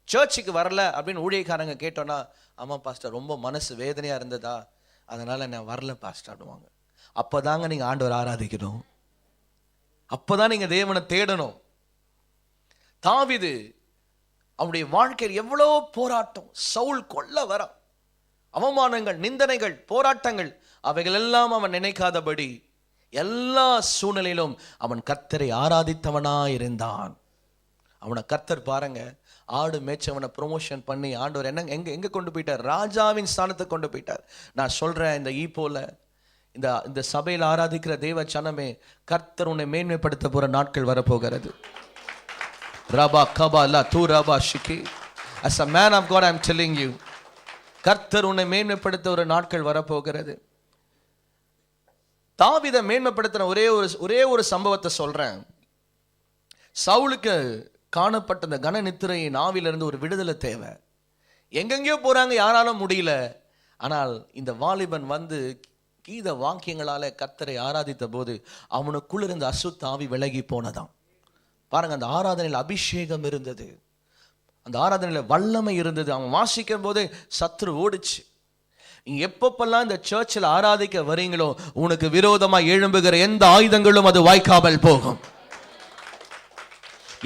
S2: சர்ச்சுக்கு வரல அப்படின்னு ஊழியக்காரங்க கேட்டோன்னா, ஆமா பாஸ்டர் ரொம்ப மனசு வேதனையா இருந்ததா, அதனால நான் வரல பாஸ்டர் ஆடுவாங்க. அப்பதாங்க நீங்க ஆண்டவர் ஆராதிக்கணும், அப்பதான் நீங்க தேவனை தேடணும். தாவீது அவனுடைய வாழ்க்கையில் எவ்வளோ போராட்டம், சவுல் கொல்ல வர அவமானங்கள், நிந்தனைகள், போராட்டங்கள், அவைகள் எல்லாம் அவன் நினைக்காதபடி எல்லா சூழ்நிலையிலும் அவன் கர்த்தரை ஆராதித்தவனா இருந்தான். அவனை கர்த்தர் பாருங்க, ஆடு மேய்ச்சவனை ப்ரொமோஷன் பண்ணி ஆண்டவர் என்ன எங்க கொண்டு போயிட்டார்? ராஜாவின் ஸ்தானத்தை கொண்டு போயிட்டார். நான் சொல்றேன், இந்த போல இந்த சபையில் ஆராதிக்கிற தேவ சனமே, கர்த்தர் உன்னை மேன்மைப்படுத்த போற நாட்கள் வரப்போகிறது. ரபா கபா லா தூ ரபா ஷிகி. As a man of God I am telling you, கர்த்தர் உன்னை மேன்மைப்படுத்த ஒரு நாட்கள் வரப்போகிறது. தாவீதை மேன்மைப்படுத்தின ஒரே ஒரு சம்பவத்தை சொல்றேன். சவுலுக்கு காணப்பட்ட அந்த கன நித்திரையின் ஆவிலிருந்து ஒரு விடுதலை தேவை. எங்கெங்கயோ போறாங்க, யாராலும் முடியல. ஆனால் இந்த வாலிபன் வந்து கீத வாக்கியங்களால கர்த்தரை ஆராதித்த போது அவனுக்குள்ள இருந்த அசுத்த ஆவி விலகி போனதாம். பாருங்க, அந்த ஆராதனையில் அபிஷேகம் இருந்தது, அந்த ஆராதனையில் வல்லமை இருந்தது. அவன் வாசிக்கும் போதே சத்ரு ஓடிச்சு. நீங்க எப்பப்பெல்லாம் இந்த சர்ச்சில் ஆராதிக்க வரீங்களோ, உனக்கு விரோதமா எழும்புகிற எந்த ஆயுதங்களும் அது வாய்க்காமல் போகும்.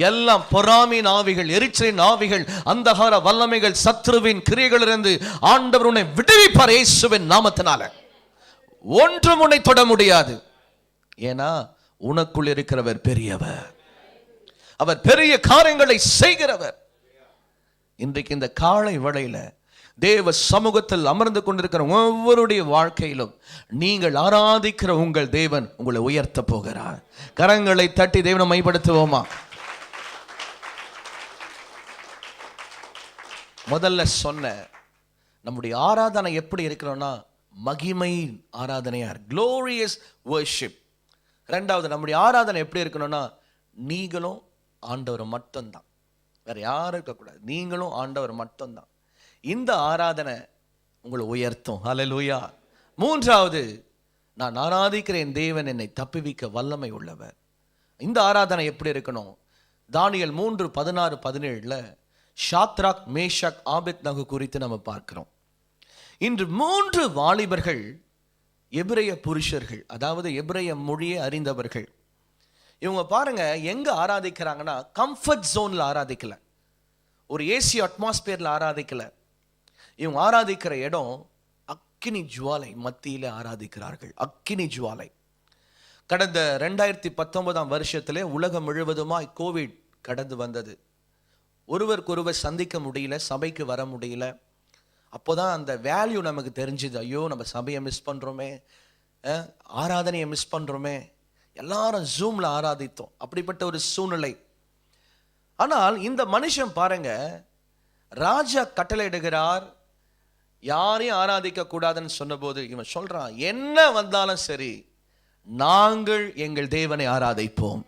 S2: எல்லாம் பொறாமையின் ஆவிகள், எரிச்சலின் ஆவிகள், அந்தகார வல்லமைகள், சத்ருவின் கிரியைகளிலிருந்து ஆண்டவர் உன்னை விடுவிப்பார் இயேசுவின் நாமத்தினால. ஒன்றும் உன்னை தொட முடியாது. ஏன்னா உனக்குள் இருக்கிறவர் பெரியவர், அவர் பெரிய காரியங்களை செய்கிறவர். இன்றைக்கு இந்த காலை வேளையில தேவ சமூகத்தில் அமர்ந்து கொண்டிருக்கிற ஒவ்வொருடைய வாழ்க்கையிலும் நீங்கள் ஆராதிக்கிற உங்கள் தேவன் உங்களை உயர்த்த போகிறார். கரங்களை தட்டி தேவனை மைப்படுத்துவோமா? முதல்ல சொன்ன நம்முடைய ஆராதனை எப்படி இருக்கணும்னா, மகிமை ஆராதனையா, க்ளோரியஸ் வர்ஷிப். ரெண்டாவது, நம்முடைய ஆராதனை எப்படி இருக்கணும்னா, நீங்களும் ஆண்டவர் மட்டும்தான், வேற யாரும் இருக்கக்கூடாது, நீங்களும் ஆண்டவர் மட்டும்தான். இந்த ஆராதனை உங்களை உயர்த்தும். ஹல்லேலூயா. மூன்றாவது, நான் ஆராதிக்கிற என் தேவன் என்னை தப்புவிக்க வல்லமை உள்ளவர். இந்த ஆராதனை எப்படி இருக்கணும்? தானியேல் 3:16-17 ஷாத்ராக், மேஷாக், ஆபேத்நேகோ குறித்து நம்ம பார்க்கிறோம். இன்று 3 வாலிபர்கள் எபிரேய புருஷர்கள், அதாவது எபிரேய மொழியை அறிந்தவர்கள். இவங்க பாருங்க எங்க ஆராதிக்கிறாங்கன்னா, கம்ஃபர்ட் ஜோன்ல ஆராதிக்கல. ஒரு ஏசி அட்மாஸ்பியர்ல ஆராதிக்கல. இவங்க ஆராதிக்கிற இடம் அக்கினி ஜுவாலை மத்தியில ஆராதிக்கிறார்கள். அக்கினி ஜுவாலை. கடந்த 2019 வருஷத்திலே உலகம் முழுவதுமாய் கோவிட் கடந்து வந்தது. ஒருவருக்கொருவர் சந்திக்க முடியல, சபைக்கு வர முடியல. அப்போதான் அந்த வேல்யூ நமக்கு தெரிஞ்சுது. ஐயோ, நம்ம சபையை மிஸ் பண்றோமே, ஆராதனையை மிஸ் பண்றோமே. எல்லாரும் ஜூம்ல ஆராதித்தோம். அப்படிப்பட்ட ஒரு சூழ்நிலை. ஆனால் இந்த மனுஷன் பாருங்க, ராஜா கட்டளையிடுகிறார், யாரையும் ஆராதிக்க கூடாதுன்னு சொன்னபோது இவன் சொல்றான், என்ன வந்தாலும் சரி நாங்கள் எங்கள் தேவனை ஆராதிப்போம்.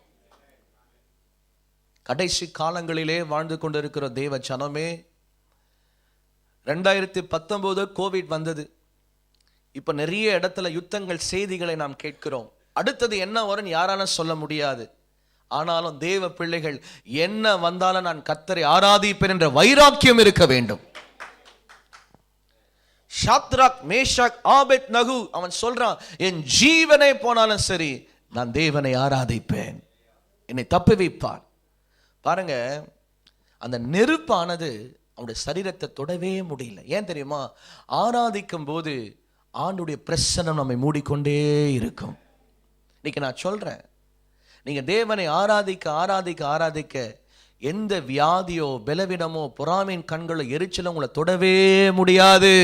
S2: கடைசி காலங்களிலே வாழ்ந்து கொண்டிருக்கிற தேவ ஜனமே, 2019 கோவிட் வந்தது. இப்ப நிறைய இடத்துல யுத்தங்கள் செய்திகளை நாம் கேட்கிறோம். அடுத்தது என்ன வரும்னு யாராலும் சொல்ல முடியாது. ஆனாலும் தேவ பிள்ளைகள், என்ன வந்தாலும் நான் கர்த்தரை ஆராதிப்பேன் என்ற வைராக்கியம் இருக்க வேண்டும். ஷாத்ராக், மேஷாக், ஆபேத்நகோ அவன் சொல்றான், என் ஜீவனை போனாலும் சரி நான் தேவனை ஆராதிப்பேன், என்னை தப்புவிப்பார். பாருங்க, அந்த நெருப்பானது அவனுடைய சரீரத்தை தொடவே முடியல. ஏன் தெரியுமா? ஆராதிக்கும் போது ஆண்டுடைய பிரசன்னம் நம்மை மூடிக்கொண்டே இருக்கும். இன்னைக்கு நான் சொல்றேன், நீங்க தேவனை ஆராதிக்க ஆராதிக்க ஆராதிக்க எந்த வியாதியோ பலவீனமோ பொறாமையின் கண்களோ எரிச்சலோ உங்களை தொடவே முடியாது.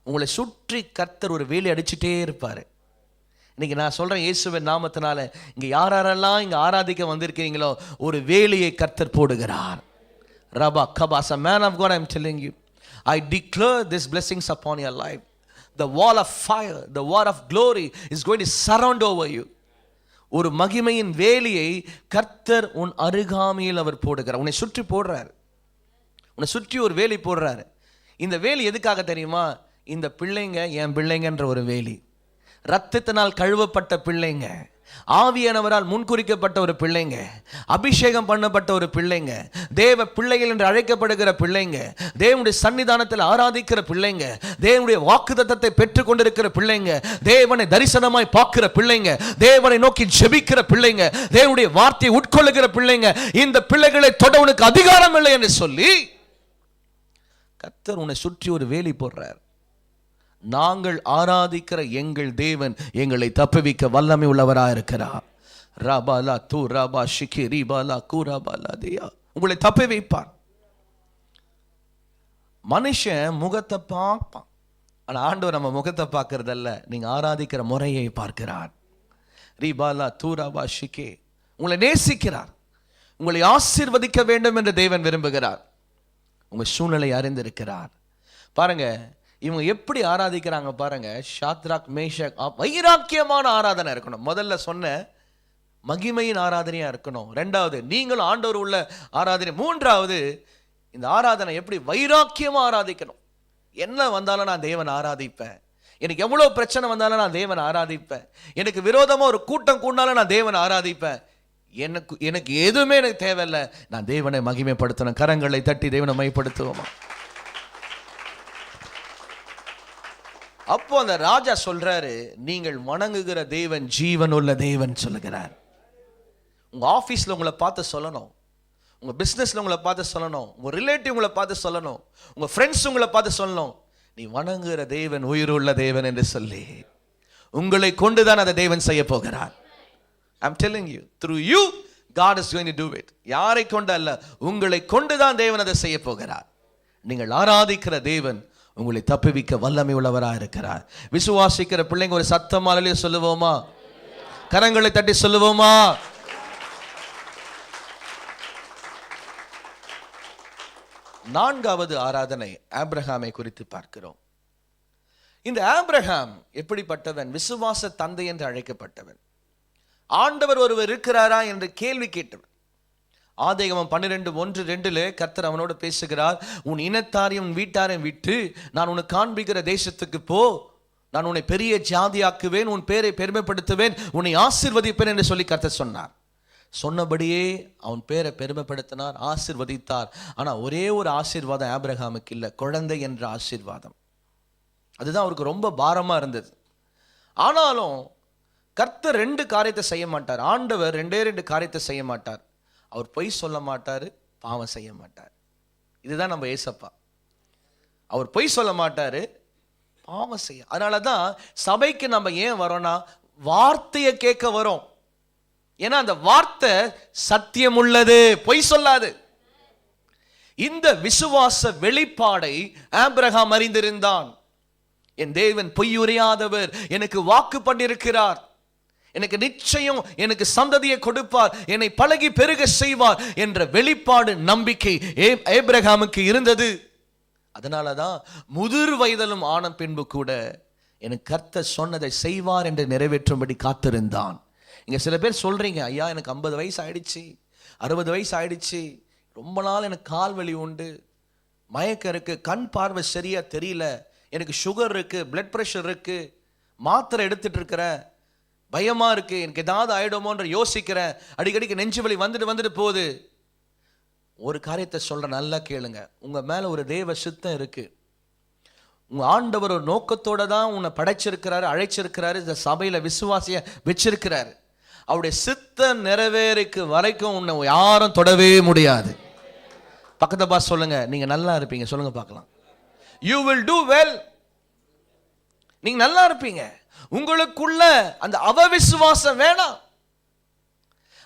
S2: உங்களை சுற்றி கர்த்தர் ஒரு வேலி அடிச்சுட்டே இருப்பாரு. இன்னைக்கு நான் சொல்றேன், இயேசுவின் நாமத்தினால இங்க யாரெல்லாம் இங்க ஆராதிக்க வந்திருக்கிறீங்களோ ஒரு வேலியை கர்த்தர் போடுகிறார். Rabba Kabasa, man of God, I am telling you, I declare these blessings upon your life. The wall of fire, the wall of glory is going to surround over you. ஒரு மகிமையின் வேலியை கர்த்தர் உன் அருகாமையில் அவர் போடுகிறார். உன்னை சுற்றி போடுறார். உன்னை சுற்றி ஒரு வேலி போடுறாரு. இந்த வேலி எதுக்காக தெரியுமா? இந்த பிள்ளைங்க என் பிள்ளைங்கன்ற ஒரு வேலி. ரத்தத்தினால் கழுவப்பட்ட பிள்ளைங்க, ஆவியானவரால் முன்குறிக்கப்பட்ட ஒரு பிள்ளைங்க, அபிஷேகம் பண்ணப்பட்ட ஒரு பிள்ளைங்க, தேவ பிள்ளைகள் என்று அழைக்கப்படுகிற பிள்ளைங்க, தேவனுடைய சன்னிதானத்தில் ஆராதிக்கிற பிள்ளைங்க, தேவனுடைய வாக்குத்தத்தத்தை பெற்றுக் கொண்டிருக்கிற பிள்ளைங்க, தேவனை தரிசனமாய் பார்க்கிற பிள்ளைங்க, தேவனை நோக்கி ஜெபிக்கிற பிள்ளைங்க, தேவனுடைய வார்த்தையை உட்கொள்ளுகிற பிள்ளைங்க. இந்த பிள்ளைகளை தொட உனக்கு அதிகாரம் இல்லை என்று சொல்லி கர்த்தர் உன்னை சுற்றி ஒரு வேலி போடுறார். நாங்கள் ஆராதிக்கிற எங்கள் தேவன் எங்களை தப்புவிக்க வல்லமை உள்ளவராக இருக்கிறார். ரபாலா தூ ரபா ஷிகி ரிபாலா கூரபாலா தியா, உங்களை தப்புவிப்பார். மனுஷன் முகத்தை பார்ப்பான், ஆனால் ஆண்டவர் நம்ம முகத்தை பார்க்கறதல்ல, நீங்க ஆராதிக்கிற முறையை பார்க்கிறார். ரிபாலா தூ ரபா ஷிகே, உங்களை நேசிக்கிறார். உங்களை ஆசீர்வதிக்க வேண்டும் என்று தேவன் விரும்புகிறார். உங்க சூழ்நிலை அறிந்திருக்கிறார். பாருங்க, இவங்க எப்படி ஆராதிக்கிறாங்க பாருங்க. ஷாத்ராக், மேஷாக், வைராக்கியமான ஆராதனை இருக்கணும். முதல்ல சொன்ன மகிமையின் ஆராதனையா இருக்கணும். ரெண்டாவது நீங்களும் ஆண்டவர் உள்ள ஆராதனை. மூன்றாவது இந்த ஆராதனை எப்படி வைராக்கியமா ஆராதிக்கணும். என்ன வந்தாலும் நான் தேவன் ஆராதிப்பேன். எனக்கு எவ்வளவு பிரச்சனை வந்தாலும் நான் தேவன் ஆராதிப்பேன். எனக்கு விரோதமா ஒரு கூட்டம் கூடினாலும் நான் தேவன் ஆராதிப்பேன். எனக்கு எதுவுமே எனக்கு தேவையில்லை, நான் தேவனை மகிமைப்படுத்தணும். கரங்களை தட்டி தேவனை மைப்படுத்துவோமா? அப்போ அந்த ராஜா சொல்றாரு, நீங்கள் வணங்குகிற தேவன் ஜீவன் உள்ள தேவன் சொல்லுகிறார். உங்க ஆபீஸ்ல உங்களை பார்த்து சொல்லணும், உங்க பிசினஸ்ல உங்களை பார்த்து சொல்லணும், உங்க ரிலேட்டிவ் உங்களை பார்த்து சொல்லணும், உங்க ஃப்ரெண்ட்ஸ் உங்களை பார்த்து சொல்லணும், நீ வணங்குகிற தேவன் உயிருள்ள தேவன் என்று சொல்லி உங்களை கொண்டுதான் அதை தேவன் செய்ய போகிறார். I'm telling you, through you God is going to do it. யாரை கொண்டு அல்ல, உங்களை கொண்டுதான் தேவன் அதை செய்ய போகிறார். நீங்கள் ஆராதிக்கிற தேவன் உங்களை தப்புவிக்க வல்லமை உள்ளவராக இருக்கிறார். விசுவாசிக்கிற பிள்ளைங்க ஒரு சத்தமாலே சொல்லுவோமா? கரங்களை தட்டி சொல்லுவோமா? நான்காவது ஆராதனை ஆபிரகாமை குறித்து பார்க்கிறோம். இந்த ஆபிரகாம் எப்படிப்பட்டவன்? விசுவாச தந்தை என்று அழைக்கப்பட்டவன். ஆண்டவர் ஒருவர் இருக்கிறாரா என்று கேள்வி கேட்டவன். ஆதியாகமம் 12:1-2 கர்த்தர் அவனோடு பேசுகிறார். உன் இனத்தாரையும் உன் வீட்டாரையும் விட்டு நான் உனக்கு காண்பிக்கிற தேசத்துக்கு போ, நான் உன்னை பெரிய ஜாதியாக்குவேன், உன் பேரை பெருமைப்படுத்துவேன், உன்னை ஆசீர்வதிப்பேன் என்று சொல்லி கர்த்தர் சொன்னார். சொன்னபடியே அவன் பேரை பெருமைப்படுத்தினார், ஆசீர்வதித்தார். ஆனா ஒரே ஒரு ஆசீர்வாதம் ஆபிரகாமுக்கு இல்லை, குழந்தை என்ற ஆசீர்வாதம். அதுதான் அவருக்கு ரொம்ப பாரமா இருந்தது. ஆனாலும் கர்த்தர் 2 காரியத்தை செய்ய மாட்டார். ஆண்டவர் 2 காரியத்தை செய்ய மாட்டார். அவர் பொய் சொல்ல மாட்டார், பாவம் செய்ய மாட்டார். இதுதான் நம்ம ஏசப்பா. அவர் பொய் சொல்ல மாட்டாரு, பாவம் செய்ய. அதனாலதான் சபைக்கு நம்ம ஏன் வரோம்னா வார்த்தையை கேட்க வரோம். ஏன்னா அந்த வார்த்தை சத்தியம் உள்ளது, பொய் சொல்லாது. இந்த விசுவாச வெளிப்பாடை ஆபிரகாம் அறிந்திருந்தான். என் தேவன் பொய் உரையாதவர், எனக்கு வாக்கு பண்ணியிருக்கிறார், எனக்கு நிச்சயம் எனக்கு சந்ததியை கொடுப்பார், என்னை பழகி பெருக செய்வார் என்ற வெளிப்பாடு நம்பிக்கை ஆபிரகாமுக்கு இருந்தது. அதனாலதான் முதிர் வயதிலும் ஆன பின்பு கூட எனக்கு கர்த்தர் சொன்னதை செய்வார் என்று நிறைவேற்றும்படி காத்திருந்தான். இங்க சில பேர் சொல்றீங்க, ஐயா எனக்கு 50 வயசு ஆயிடுச்சு, 60 வயசு ஆயிடுச்சு, ரொம்ப நாள் எனக்கு கால் வலி உண்டு, மயக்கம் இருக்கு, கண் பார்வை சரியா தெரியல, எனக்கு சுகர் இருக்கு, பிளட் பிரஷர் இருக்கு, மாத்திரை எடுத்துட்டு இருக்கிறேன், பயமா இருக்கு, எனக்கு ஏதாவது ஆயிடுமோன்ற யோசிக்கிறேன், அடிக்கடிக்கு நெஞ்சு வலி வந்துட்டு போகுது. ஒரு காரியத்தை சொல்ற, நல்லா கேளுங்க. உங்க மேல ஒரு தேவ சித்தம் இருக்கு. உங்க ஆண்டவர் ஒரு நோக்கத்தோட தான் உன்னை படைச்சிருக்கிறாரு, அழைச்சிருக்கிறாரு, இந்த சபையில விசுவாசிய வச்சிருக்கிறாரு. அவருடைய சித்தம் நிறைவேறிக்கு வரைக்கும் உன்னை யாரும் தொடவே முடியாது. பக்கத்தை பார்த்து சொல்லுங்க, நீங்க நல்லா இருப்பீங்க. சொல்லுங்க பார்க்கலாம். You will do well. நீங்க நல்லா இருப்பீங்க. உங்களுக்குள்ள அந்த அவவிசுவாசம் வேணாம்.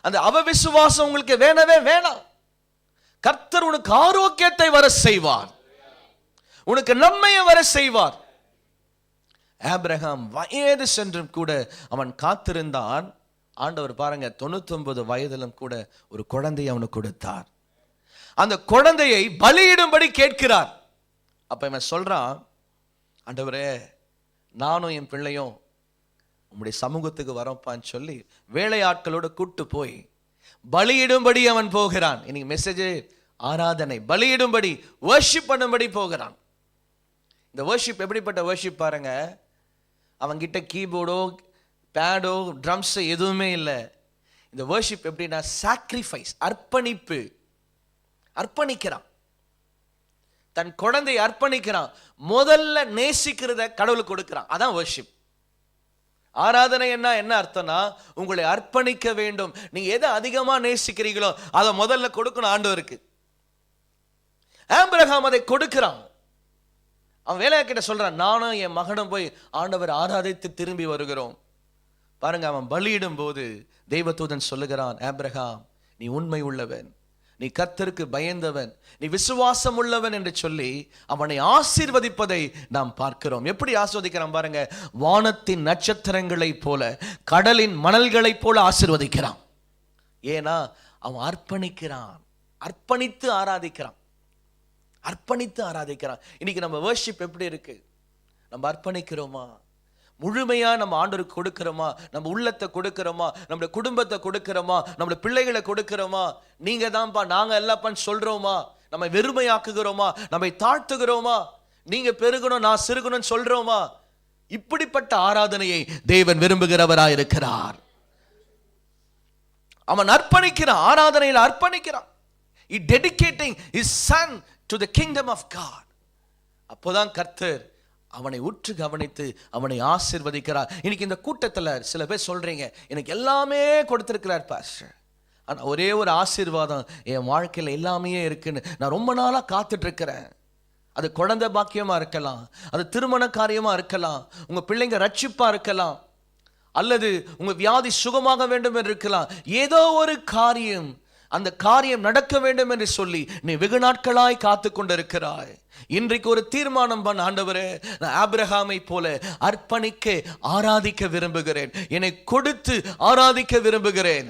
S2: அந்த அவவிசுவாசம் உங்களுக்கு வேணவே வேணாம். கர்த்தர் உனக்கு ஆரோக்கியத்தை வர செய்வார், உனக்கு நன்மையை வர செய்வார். ஆபிரகாம் வயது சென்றும் கூட அவன் காத்திருந்தான். ஆண்டவர் பாருங்க, 99 வயதிலும் கூட ஒரு குழந்தையை அவனுக்கு கொடுத்தார். அந்த குழந்தையை பலியிடும்படி கேட்கிறார். அப்ப இவன் சொல்றான், ஆண்டவரே நானும் என் பிள்ளையும் உம்முடைய சமூகத்துக்கு வரோம்ப்பான்னு சொல்லி வேலையாட்களோட கூட்டு போய் பலியிடும்படி அவன் போகிறான். இன்னைக்கு மெசேஜ் ஆராதனை, பலியிடும்படி, வர்ஷிப் பண்ணும்படி போகிறான். இந்த வர்ஷிப் எப்படிப்பட்ட வர்ஷிப் பாருங்க. அவன்கிட்ட கீபோர்டோ பேடோ ட்ரம்ஸ் எதுவுமே இல்லை. இந்த வர்ஷிப் எப்படின்னா சாக்ரிஃபைஸ், அர்ப்பணிப்பு. அர்ப்பணிக்கிறான், தன் குழந்தையை அர்ப்பணிக்கிறான். முதல்ல நேசிக்கிறத கடவுளுக்கு கொடுக்கிறான். அதான் வர்ஷிப். ஆராதனை என்ன அர்த்தம்னா, உங்களை அர்ப்பணிக்க வேண்டும். நீங்க எதை அதிகமா நேசிக்கிறீங்களோ அதை முதல்ல கொடுக்கணும் ஆண்டவருக்கு. ஆபிரகாம் அதை கொடுக்கிறான். அவன் வேலையாட்கிட்ட சொல்றான், நானும் என் மகனும் போய் ஆண்டவர் ஆராதித்து திரும்பி வருகிறோம். பாருங்க, அவன் பலியிடும் போது தெய்வதூதன் சொல்லுகிறான், ஆபிரகாம் நீ உண்மை உள்ளவன், நீ கர்த்தருக்கு பயந்தவன், நீ விசுவாசம் உள்ளவன் என்று சொல்லி அவனை ஆசீர்வதிப்பதை நாம் பார்க்கிறோம். எப்படி ஆசீர்வதிக்கிறான் பாருங்க. வானத்தின் நட்சத்திரங்களை போல, கடலின் மணல்களை போல ஆசீர்வதிக்கிறான். ஏன்னா அவன் அர்ப்பணிக்கிறான், அர்ப்பணித்து ஆராதிக்கிறான், அர்ப்பணித்து ஆராதிக்கிறான். இன்னைக்கு நம்ம வர்ஷிப் எப்படி இருக்கு? நம்ம அர்ப்பணிக்கிறோமா? முழுமையா நம்ம ஆண்டவருக்கு கொடுக்கிறோமா? நம்ம உள்ளத்தை கொடுக்கிறோமா? நம்முடைய குடும்பத்தை கொடுக்கிறோமா? நம்முடைய பிள்ளைகளை கொடுக்கிறோமா? நீங்க தான்ப்பா, நாங்க எல்லாப்பான்னு சொல்றோமா? நம்ம வெறுமையாக்குகிறோமா? நம்மை தாழ்த்துகிறோமா? நீங்க பெருகணும், நான் சிறுகணும்னு சொல்றோமா? இப்படிப்பட்ட ஆராதனையை தேவன் விரும்புகிறவராயிருக்கிறார். அவன் அர்ப்பணிக்கிறான், ஆராதனையில் அர்ப்பணிக்கிறான். He dedicating his son to the kingdom of God. அப்போதான் கர்த்தர் அவனை உற்று கவனித்து அவனை ஆசீர்வதிக்கிறார். இன்னைக்கு இந்த கூட்டத்தில் சில பேர் சொல்றீங்க, எனக்கு எல்லாமே கொடுத்திருக்கிறார் பாஸ்டர், ஆனால் ஒரே ஒரு ஆசீர்வாதம் என் வாழ்க்கையில் எல்லாமே இருக்குன்னு நான் ரொம்ப நாளாக காத்துட்டு இருக்கிறேன். அது குழந்தை பாக்கியமா இருக்கலாம், அது திருமண காரியமா இருக்கலாம், உங்க பிள்ளைங்க ரட்சிப்பா இருக்கலாம், அல்லது உங்க வியாதி சுகமாக வேண்டும் என்று இருக்கலாம். ஏதோ ஒரு காரியம், அந்த காரியம் நடக்க வேண்டும் என்று சொல்லி நீ வெகு நாட்களாய் காத்து கொண்டிருக்கிறாய். இன்றைக்கு ஒரு தீர்மானம் பண்ண, ஆண்டவரே நான் ஆபிரகாமை போல அர்ப்பணிக்க ஆராதிக்க விரும்புகிறேன், என்னை கொடுத்து ஆராதிக்க விரும்புகிறேன்.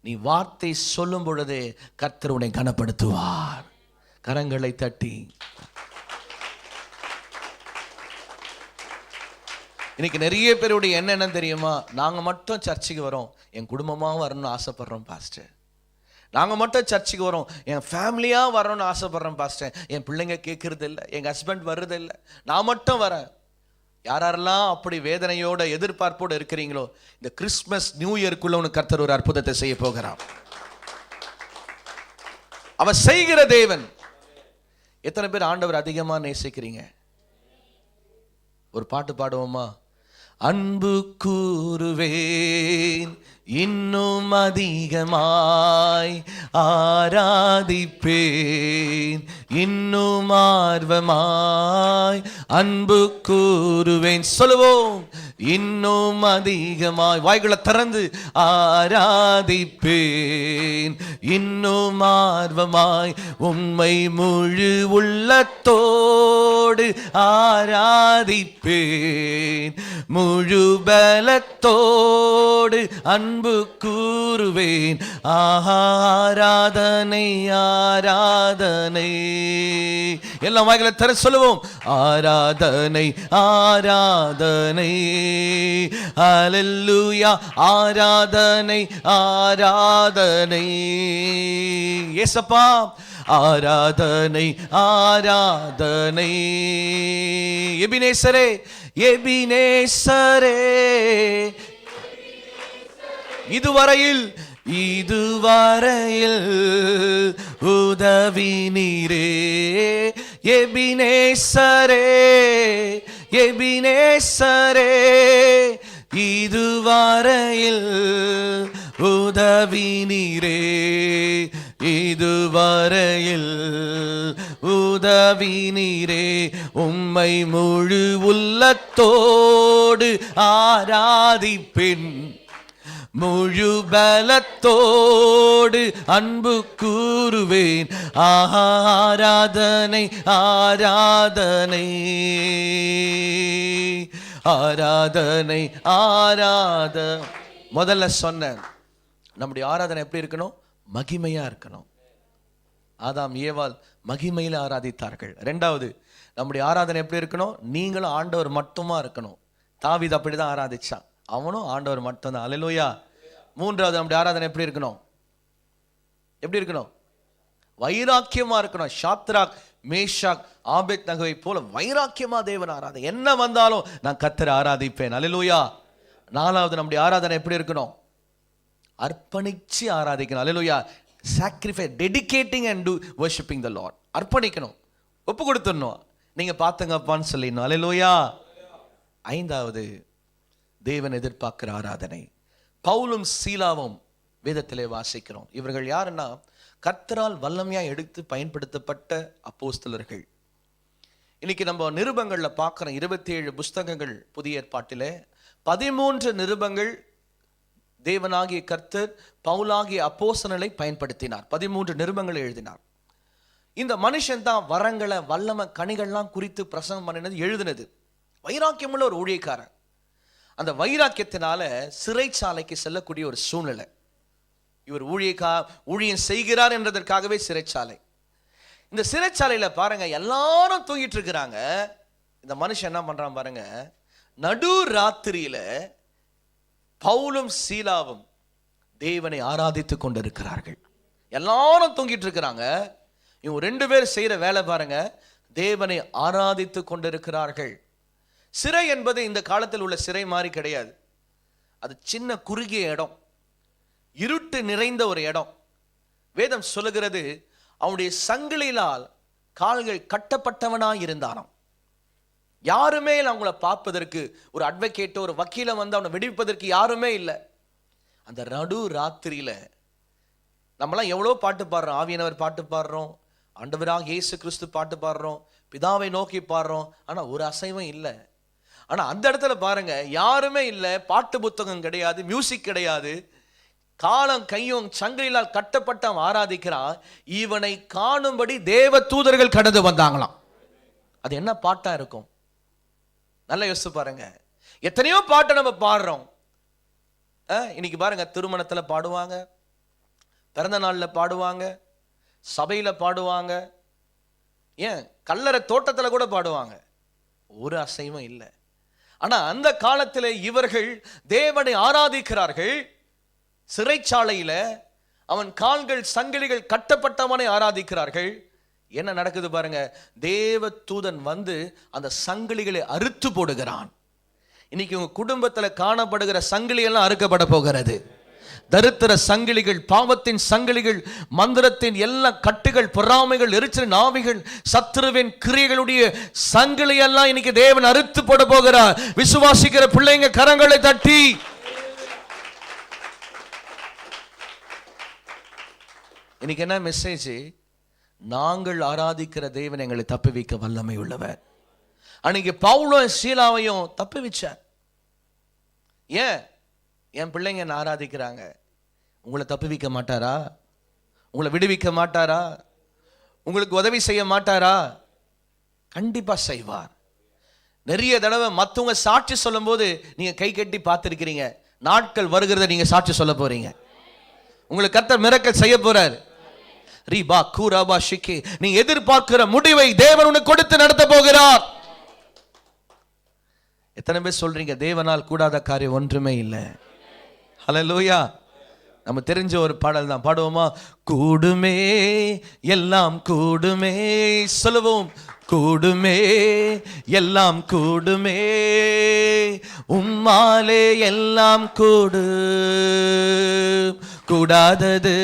S2: நீ வார்த்தை சொல்லும் பொழுதே கர்த்தர் உன்னை கனப்படுத்துவார். கரங்களை தட்டி இன்னைக்கு நிறைய பேருடைய என்ன தெரியுமா? நாங்க மட்டும் சர்ச்சுக்கு வரோம், என் குடும்பமா வரணும்னு ஆசைப்படுறோம் பாஸ்டர். நாங்கள் மட்டும் சர்ச்சுக்கு வரோம், என் ஃபேமிலியாக வரணும்னு ஆசைப்படுறேன் பாஸ்டர். என் பிள்ளைங்க கேட்கறது இல்லை, எங்கள் ஹஸ்பண்ட் வர்றது இல்லை, நான் மட்டும் வரேன். யாரெல்லாம் அப்படி வேதனையோட எதிர்பார்ப்போடு இருக்கிறீங்களோ, இந்த கிறிஸ்மஸ் நியூ இயருக்குள்ள உனக்கு கர்த்தர் ஒரு அற்புதத்தை செய்ய போகிறான். அவன் செய்கிற தேவன். எத்தனை பேர் ஆண்டவர் அதிகமாக நேசிக்கிறீங்க? ஒரு பாட்டு பாடுவோமா? அன்பு கூறுவேன், இன்னும் அதிகமாய் ஆராதிப்பேன், இன்னும் ஆர்வமாய் அன்பு கூறுவேன். சொல்லுவோம், இன்னும் அதிகமாய் வாய்களை திறந்து ஆராதிப்பேன், இன்னும் ஆர்வமாய் உம்மை முழு உள்ளத்தோடு ஆராதிப்பேன், முழு பலத்தோடு அன்பு கூறுவேன். ஆராதனை ஆராதனை. எல்லாம் வாய்களை தர சொல்லுவோம், ஆராதனை ஆராதனை. அல்லேலூயா, ஆராதனை ஆராதனை. இயேசப்பா, ஆராதனை ஆராதனை. எபினேசரே எபினேசரே, இதுவரையில் உதவி நீரே. எபினேசரே எபினேசரே, இதுவரையில் உதவி நீரே. இதுவரையில் உதவி நீரே. உம்மை முழு உள்ளத்தோடு ஆராதிப்பேன், முழு பலத்தோடு அன்பு கூறுவேன். ஆராதனை ஆராதனை ஆராதனை ஆராத. முதல்ல சொன்னேன், நம்முடைய ஆராதனை எப்படி இருக்கணும்? மகிமையா இருக்கணும். ஆதாம் ஏவாள் மகிமையில ஆராதித்தார்கள். ரெண்டாவது, நம்முடைய ஆராதனை எப்படி இருக்கணும்? நீங்களும் ஆண்டவர் மட்டுமா இருக்கணும். தாவீது அப்படிதான் ஆராதிச்சான், அவனும் ஆண்டவர் மட்டும்தான். அல்லேலூயா. மூன்றாவது, நம்முடைய ஆராதனை எப்படி இருக்கணும்? எப்படி இருக்கணும்? வைராக்கியமா இருக்கணும். ஷாத்ராக் மேஷாக் ஆபேத் நகவை போல வைராக்கியமா தேவன் ஆராதனை. என்ன வந்தாலும் நான் கர்த்தரை ஆராதிப்பேன். அல்லேலூயா. நாலாவது, நம்முடைய ஆராதனை எப்படி இருக்கணும்? அர்ப்பணிச்சு ஆராதிக்கணும். அல்லேலூயா. sacrifice, dedicating and do worshiping the Lord. அர்ப்பணிக்கணும், ஒப்பு கொடுத்துடணும். நீங்க பாத்துங்கப்பான்னு சொல்லிடணும். அல்லேலூயா. ஐந்தாவது, தேவன் எதிர்பார்க்கிற ஆராதனை. பவுலும் சீலாவும் வேதத்திலே வாசிக்கிறோம். இவர்கள் யாருன்னா, கர்த்தரால் வல்லமையா எடுத்து பயன்படுத்தப்பட்ட அப்போஸ்தலர்கள். இன்னைக்கு நம்ம நிருபங்கள்ல பார்க்கிறோம், 27 புஸ்தகங்கள் புதிய ஏற்பாட்டிலே. 13 நிருபங்கள் தேவனாகிய கர்த்தர் பவுலாகிய அப்போஸ்தலனை பயன்படுத்தினார். 13 நிருபங்களை எழுதினார். இந்த மனுஷன் தான் வரங்களை, வல்லமை, கனிகள்லாம் குறித்து பிரசங்கம் பண்ணினது, எழுதினது. வைராக்கியமுள்ள ஒரு ஊழியக்காரன். அந்த வைராக்கியத்தினால சிறைச்சாலைக்கு செல்லக்கூடிய ஒரு சூழ்நிலை. இவர் ஊழியம் செய்கிறார் என்றதற்காகவே சிறைச்சாலை. இந்த சிறைச்சாலையில பாருங்க, எல்லாரும் தூங்கிட்டு இருக்கிறாங்க. இந்த மனுஷன் என்ன பண்றான் பாருங்க, நடு ராத்திரியில பவுலும் சீலாவும் தேவனை ஆராதித்துக் கொண்டிருக்கிறார்கள். எல்லாரும் தூங்கிட்டு இருக்கிறாங்க. இவங்க 2 பேர் செய்யற வேலை பாருங்க, தேவனை ஆராதித்துக் கொண்டிருக்கிறார்கள். சிறை என்பது இந்த காலத்தில் உள்ள சிறை மாதிரி கிடையாது. அது சின்ன குறுகிய இடம், இருட்டு நிறைந்த ஒரு இடம். வேதம் சொல்லுகிறது, அவனுடைய சங்கிலியால் கால்கள் கட்டப்பட்டவனாய் இருந்தானாம். யாருமே அவங்கள பார்ப்பதற்கு, ஒரு அட்வொகேட்டோ ஒரு வக்கீல வந்து அவனை விடுவிப்பதற்கு யாருமே இல்லை. அந்த நடு ராத்திரியில நம்மளாம் எவ்வளோ பாட்டு பாடுறோம், ஆவியானவர் பாட்டு பாடுறோம், ஆண்டவராக இயேசு கிறிஸ்து பாட்டு பாடுறோம், பிதாவை நோக்கி பாடுறோம், ஆனா ஒரு அசைவம் இல்லை. ஆனா அந்த இடத்துல பாருங்க, யாருமே இல்லை, பாட்டு புத்தகம் கிடையாது, மியூசிக் கிடையாது, காலம் கையும் சங்கிலியால் கட்டப்பட்ட அவன் ஆராதிக்கிறான். இவனை காணும்படி தேவ தூதர்கள் கடந்து வந்தாங்களாம். அது என்ன பாட்டா இருக்கும்? நல்லா யோசிச்சு பாருங்க. எத்தனையோ பாட்டை நம்ம பாடுறோம். இன்னைக்கு பாருங்க, திருமணத்துல பாடுவாங்க, பிறந்த நாள்ல பாடுவாங்க, சபையில பாடுவாங்க, ஏன் கல்லறை தோட்டத்துல கூட பாடுவாங்க. ஒரு அசைவம் இல்லை. ஆனா அந்த காலத்தில் இவர்கள் தேவனை ஆராதிக்கிறார்கள். சிறைச்சாலையில அவன் கால்கள் சங்கிலிகள் கட்டப்பட்டவனை ஆராதிக்கிறார்கள். என்ன நடக்குது பாருங்க, தேவ தூதன் வந்து அந்த சங்கிலிகளை அறுத்து போடுகிறான். இன்னைக்கு உங்க குடும்பத்துல காணப்படுகிற சங்கிலி எல்லாம் அறுக்கப்பட போகிறது. தரித்திர சங்கிலிகள், பாவத்தின் சங்கிலிகள், மந்திரத்தின் எல்லா கட்டுகள், பொறாமைகள், எரிச்சலின் ஆவிகள், சத்துருவின் கிரியைகளுடைய சங்கிலி எல்லாம் இன்னைக்கு தேவன் அறுத்து போட போகிறார். விசுவாசிக்கிற பிள்ளைங்க கரங்களை தட்டி இன்னைக்கு என்ன மெசேஜ்? நாங்கள் ஆராதிக்கிற தேவன் எங்களை தப்புவிக்க வல்லமை உள்ளவர். அன்னைக்கு பவுலும் சீலாவையும் தப்புவிச்சார். ஏன்? என் பிள்ளைங்க என்ன ஆராதிக்கிறாங்க. உங்களை தப்புவிக்க மாட்டாரா? உங்களை விடுவிக்க மாட்டாரா? உங்களுக்கு உதவி செய்ய மாட்டாரா? கண்டிப்பா செய்வார். நிறைய தடவை மற்றவங்க சாட்சி சொல்லும் போது நீங்க கை கட்டி பார்த்திருக்கிறீங்க. நாட்கள் வருகிறத நீங்க சாட்சி சொல்ல போறீங்க. உங்களுக்கு கர்த்தர் மிரக்கல் செய்ய போறார். ரீபா கூராபா ஷிக்கே, நீ எதிர்பார்க்கிற முடிவை தேவன் உனக்கு கொடுத்து நடத்த போகிறார். எத்தனை பேர் சொல்றீங்க தேவனால் கூடாத காரியம் ஒன்றுமே இல்லை? ஹல்லேலூயா. நம்ம தெரிஞ்ச ஒரு பாடல் தான், பாடுவோமா? கூடுமே எல்லாம் கூடுமே, சொல்லுவோம். கூடுமே எல்லாம் கூடுமே, உம்மாலே எல்லாம் கூடு, கூடாதது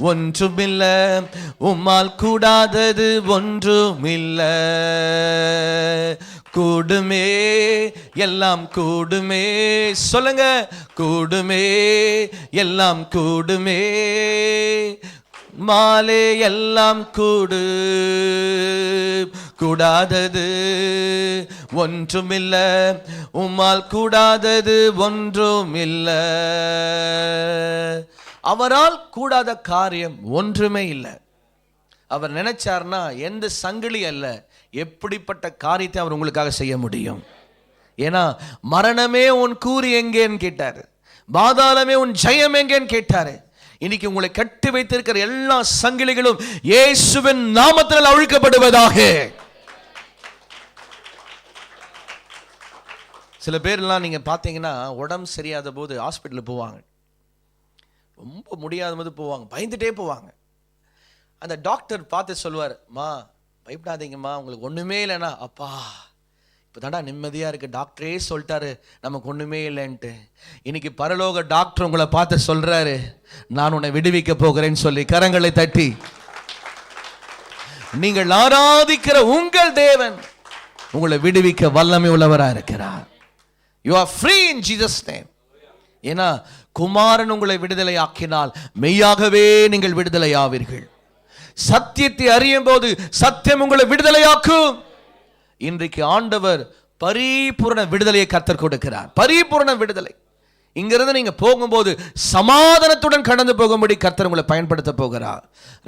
S2: ஒன்றுமில்ல, உம்மால் கூடாதது ஒன்றுமில்ல. கூடுமே எல்லாம் கூடுமே, சொல்லுங்க. கூடுமே எல்லாம் கூடுமே, மாலே எல்லாம் கூடு, கூடாதது ஒன்றுமில்ல, உம்மால் கூடாதது ஒன்றுமில்ல. அவரால் கூடாத காரியம் ஒன்றுமே இல்லை. அவர் நினைச்சார்னா எந்த சங்கிலி அல்ல, எப்படிப்பட்ட காரியத்தை அவர் உங்களுக்காக செய்ய முடியும். ஏன்னா மரணமே உன் கூறி எங்கேன்னு கேட்டாரு, பாதாளமே உன் ஜெயம் எங்கேன்னு கேட்டாரு. இன்னைக்கு உங்களை கட்டி வைத்திருக்கிற எல்லா சங்கிலிகளும் இயேசுவின் நாமத்தில் அழிக்கப்படுவதாக. சில பேர்லாம் நீங்க பாத்தீங்கன்னா உடம்பு சரியாத போது ஹாஸ்பிட்டலுக்கு போவாங்க, ரொம்ப முடியாத போது போவாங்க, பயந்துட்டே போவாங்க. அந்த டாக்டர் பார்த்து சொல்லுவார், மா பயப்படாதீங்கம்மா, உங்களுக்கு ஒண்ணுமே இல்லைன்னா. அப்பா இப்போதாண்டா நிம்மதியா இருக்கு, டாக்டரே சொல்லிட்டாரு நமக்கு ஒண்ணுமே இல்லைன்ட்டு. இன்னைக்கு பரலோக டாக்டர் உங்களை பார்த்து சொல்றாரு, நான் உன்னை விடுவிக்க போகிறேன்னு சொல்லி கரங்களை தட்டி. நீங்கள் ஆராதிக்கிற உங்கள் தேவன் உங்களை விடுவிக்க வல்லமை உள்ளவரா இருக்கிறார். You are free in Jesus name. ஏன்னா குமாரன் உங்களை விடுதலை ஆக்கினால் மெய்யாகவே நீங்கள் விடுதலை ஆவீர்கள். சத்தியத்தை அறியும் போது சத்தியம் உங்களை விடுதலையாக்கும். இன்றைக்கு ஆண்டவர் பரிபூரண விடுதலையை கர்த்தர் கொடுக்கிறார். பரிபூரண விடுதலை. இங்கிருந்து நீங்க போகும்போது சமாதானத்துடன் கடந்து போகும்படி கர்த்தர் உங்களை பயன்படுத்த போகிறார்.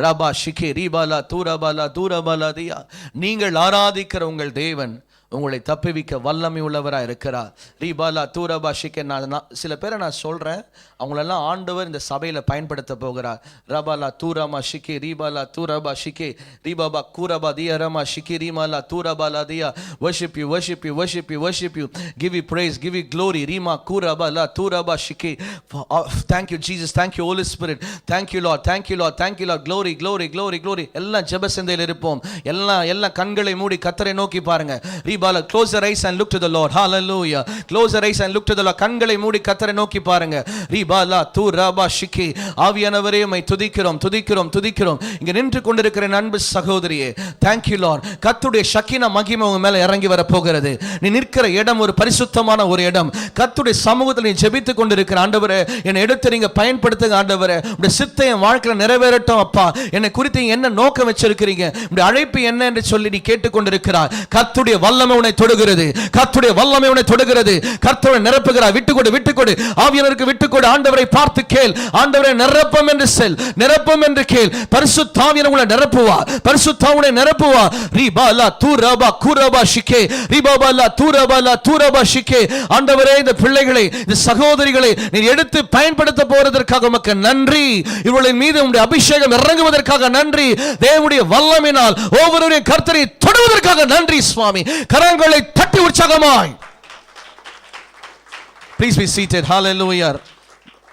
S2: ரபா ஷிகே ரீபாலா தூரபாலா தூரபாலா தியா. நீங்கள் ஆராதிக்கிற உங்கள் தேவன் உங்களை தப்புவிக்க வல்லமை உள்ளவரா இருக்கிறார். ரீபாலா தூரபா ஷிகே. நான் சில பேரை நான் சொல்றேன், அவங்களெல்லாம் ஆண்டவர் இந்த சபையில பயன்படுத்த போகிறார். ரபாலா தூரமா ஷிகே ரீபாலா தூரபா ஷிகே ரீபாபா கூரபா தியா ரமா ஷிகே ரீமாலா தூரபாலா தியா. worship you, worship you, worship you, worship you. Give you praise, give you glory. Reema கூரபாலா தூரபா ஷிகே. Thank you Jesus, thank you Holy Spirit, thank you Lord, thank you Lord, thank you Lord. glory glory glory glory. எல்லாம் ஜெப சிந்தையில் இருப்போம். எல்லாம் கண்களை மூடி கர்த்தரை நோக்கி பாருங்க. ரீபாலா close your eyes and look to the Lord. hallelujah. close your eyes and look to the Lord. கண்களை மூடி கர்த்தரை நோக்கி பாருங்க. ரீபாலா தூரபா ஷிகே. ஆவியானவரே உம்மை துதிக்கிறோம் துதிக்கிறோம் துதிக்கிறோம். இங்க நின்று கொண்டிருக்கிற அன்பு சகோதரியே, thank you Lord. கர்த்தருடைய ஷக்கீனா மகிமை உங்க மேல இறங்கி வர போகிறது. நீ நிற்கிற இடம் ஒரு பரிசுத்தமான ஒரு இடம். கர்த்தருடைய சமூகத்தில் நீ ஜெபித்துக் கொண்டிருக்கிற ஆண்டவரே, என்னை எடுத்து நீங்க பயன்படுத்துங்க ஆண்டவரே. உடைய சித்தம் என் வாழ்க்கையில நிறைவேறட்டும் அப்பா. என்னை குறித்து என்ன நோக்கம் வச்சிருக்கிறீங்க, உடைய அழைப்பு என்ன என்று சொல்லி நீ கேட்டுக்கொண்டிருக்கிறார். கர்த்தருடைய வல்லமை உன்னை தொடுகிறது. கர்த்தருடைய வல்லமை உன்னை தொடுகிறது. கர்த்தரை நிரப்புகிறார். விட்டுக்கொடு விட்டுக்கொடு. ஆவியானவருக்கு விட்டுக்கொடு. ஆண்டவரை பார்த்து கேள். ஆண்டவரை நிரப்பம் என்று செல், நிரப்பம் என்று கேள். பரிசுத்த ஆவியானவர் உங்களை நிரப்புவார். பரிசுத்த ஆவியை நிரப்புவார். ரீபாலா தூரபா கூரபா ஷிகே ரீபாபாலா தூரபாலா தூரபா ஷிகே. ஆண்டவரே, இந்த பிள்ளைகளை, இந்த சகோதரிகளை நீர் எடுத்து பயன்படுத்த போறதற்காக உமக்கு நன்றி. இவர்களின் மீது உம்முடைய அபிஷேகம் இறங்குவதற்காக நன்றி. தேவனுடைய வல்லமையினால் ஒவ்வொருவரையும் கர்த்தரை தொடுவதற்காக நன்றி சுவாமி. கரங்களை தட்டி உற்சாகமாய். Please be seated. Hallelujah.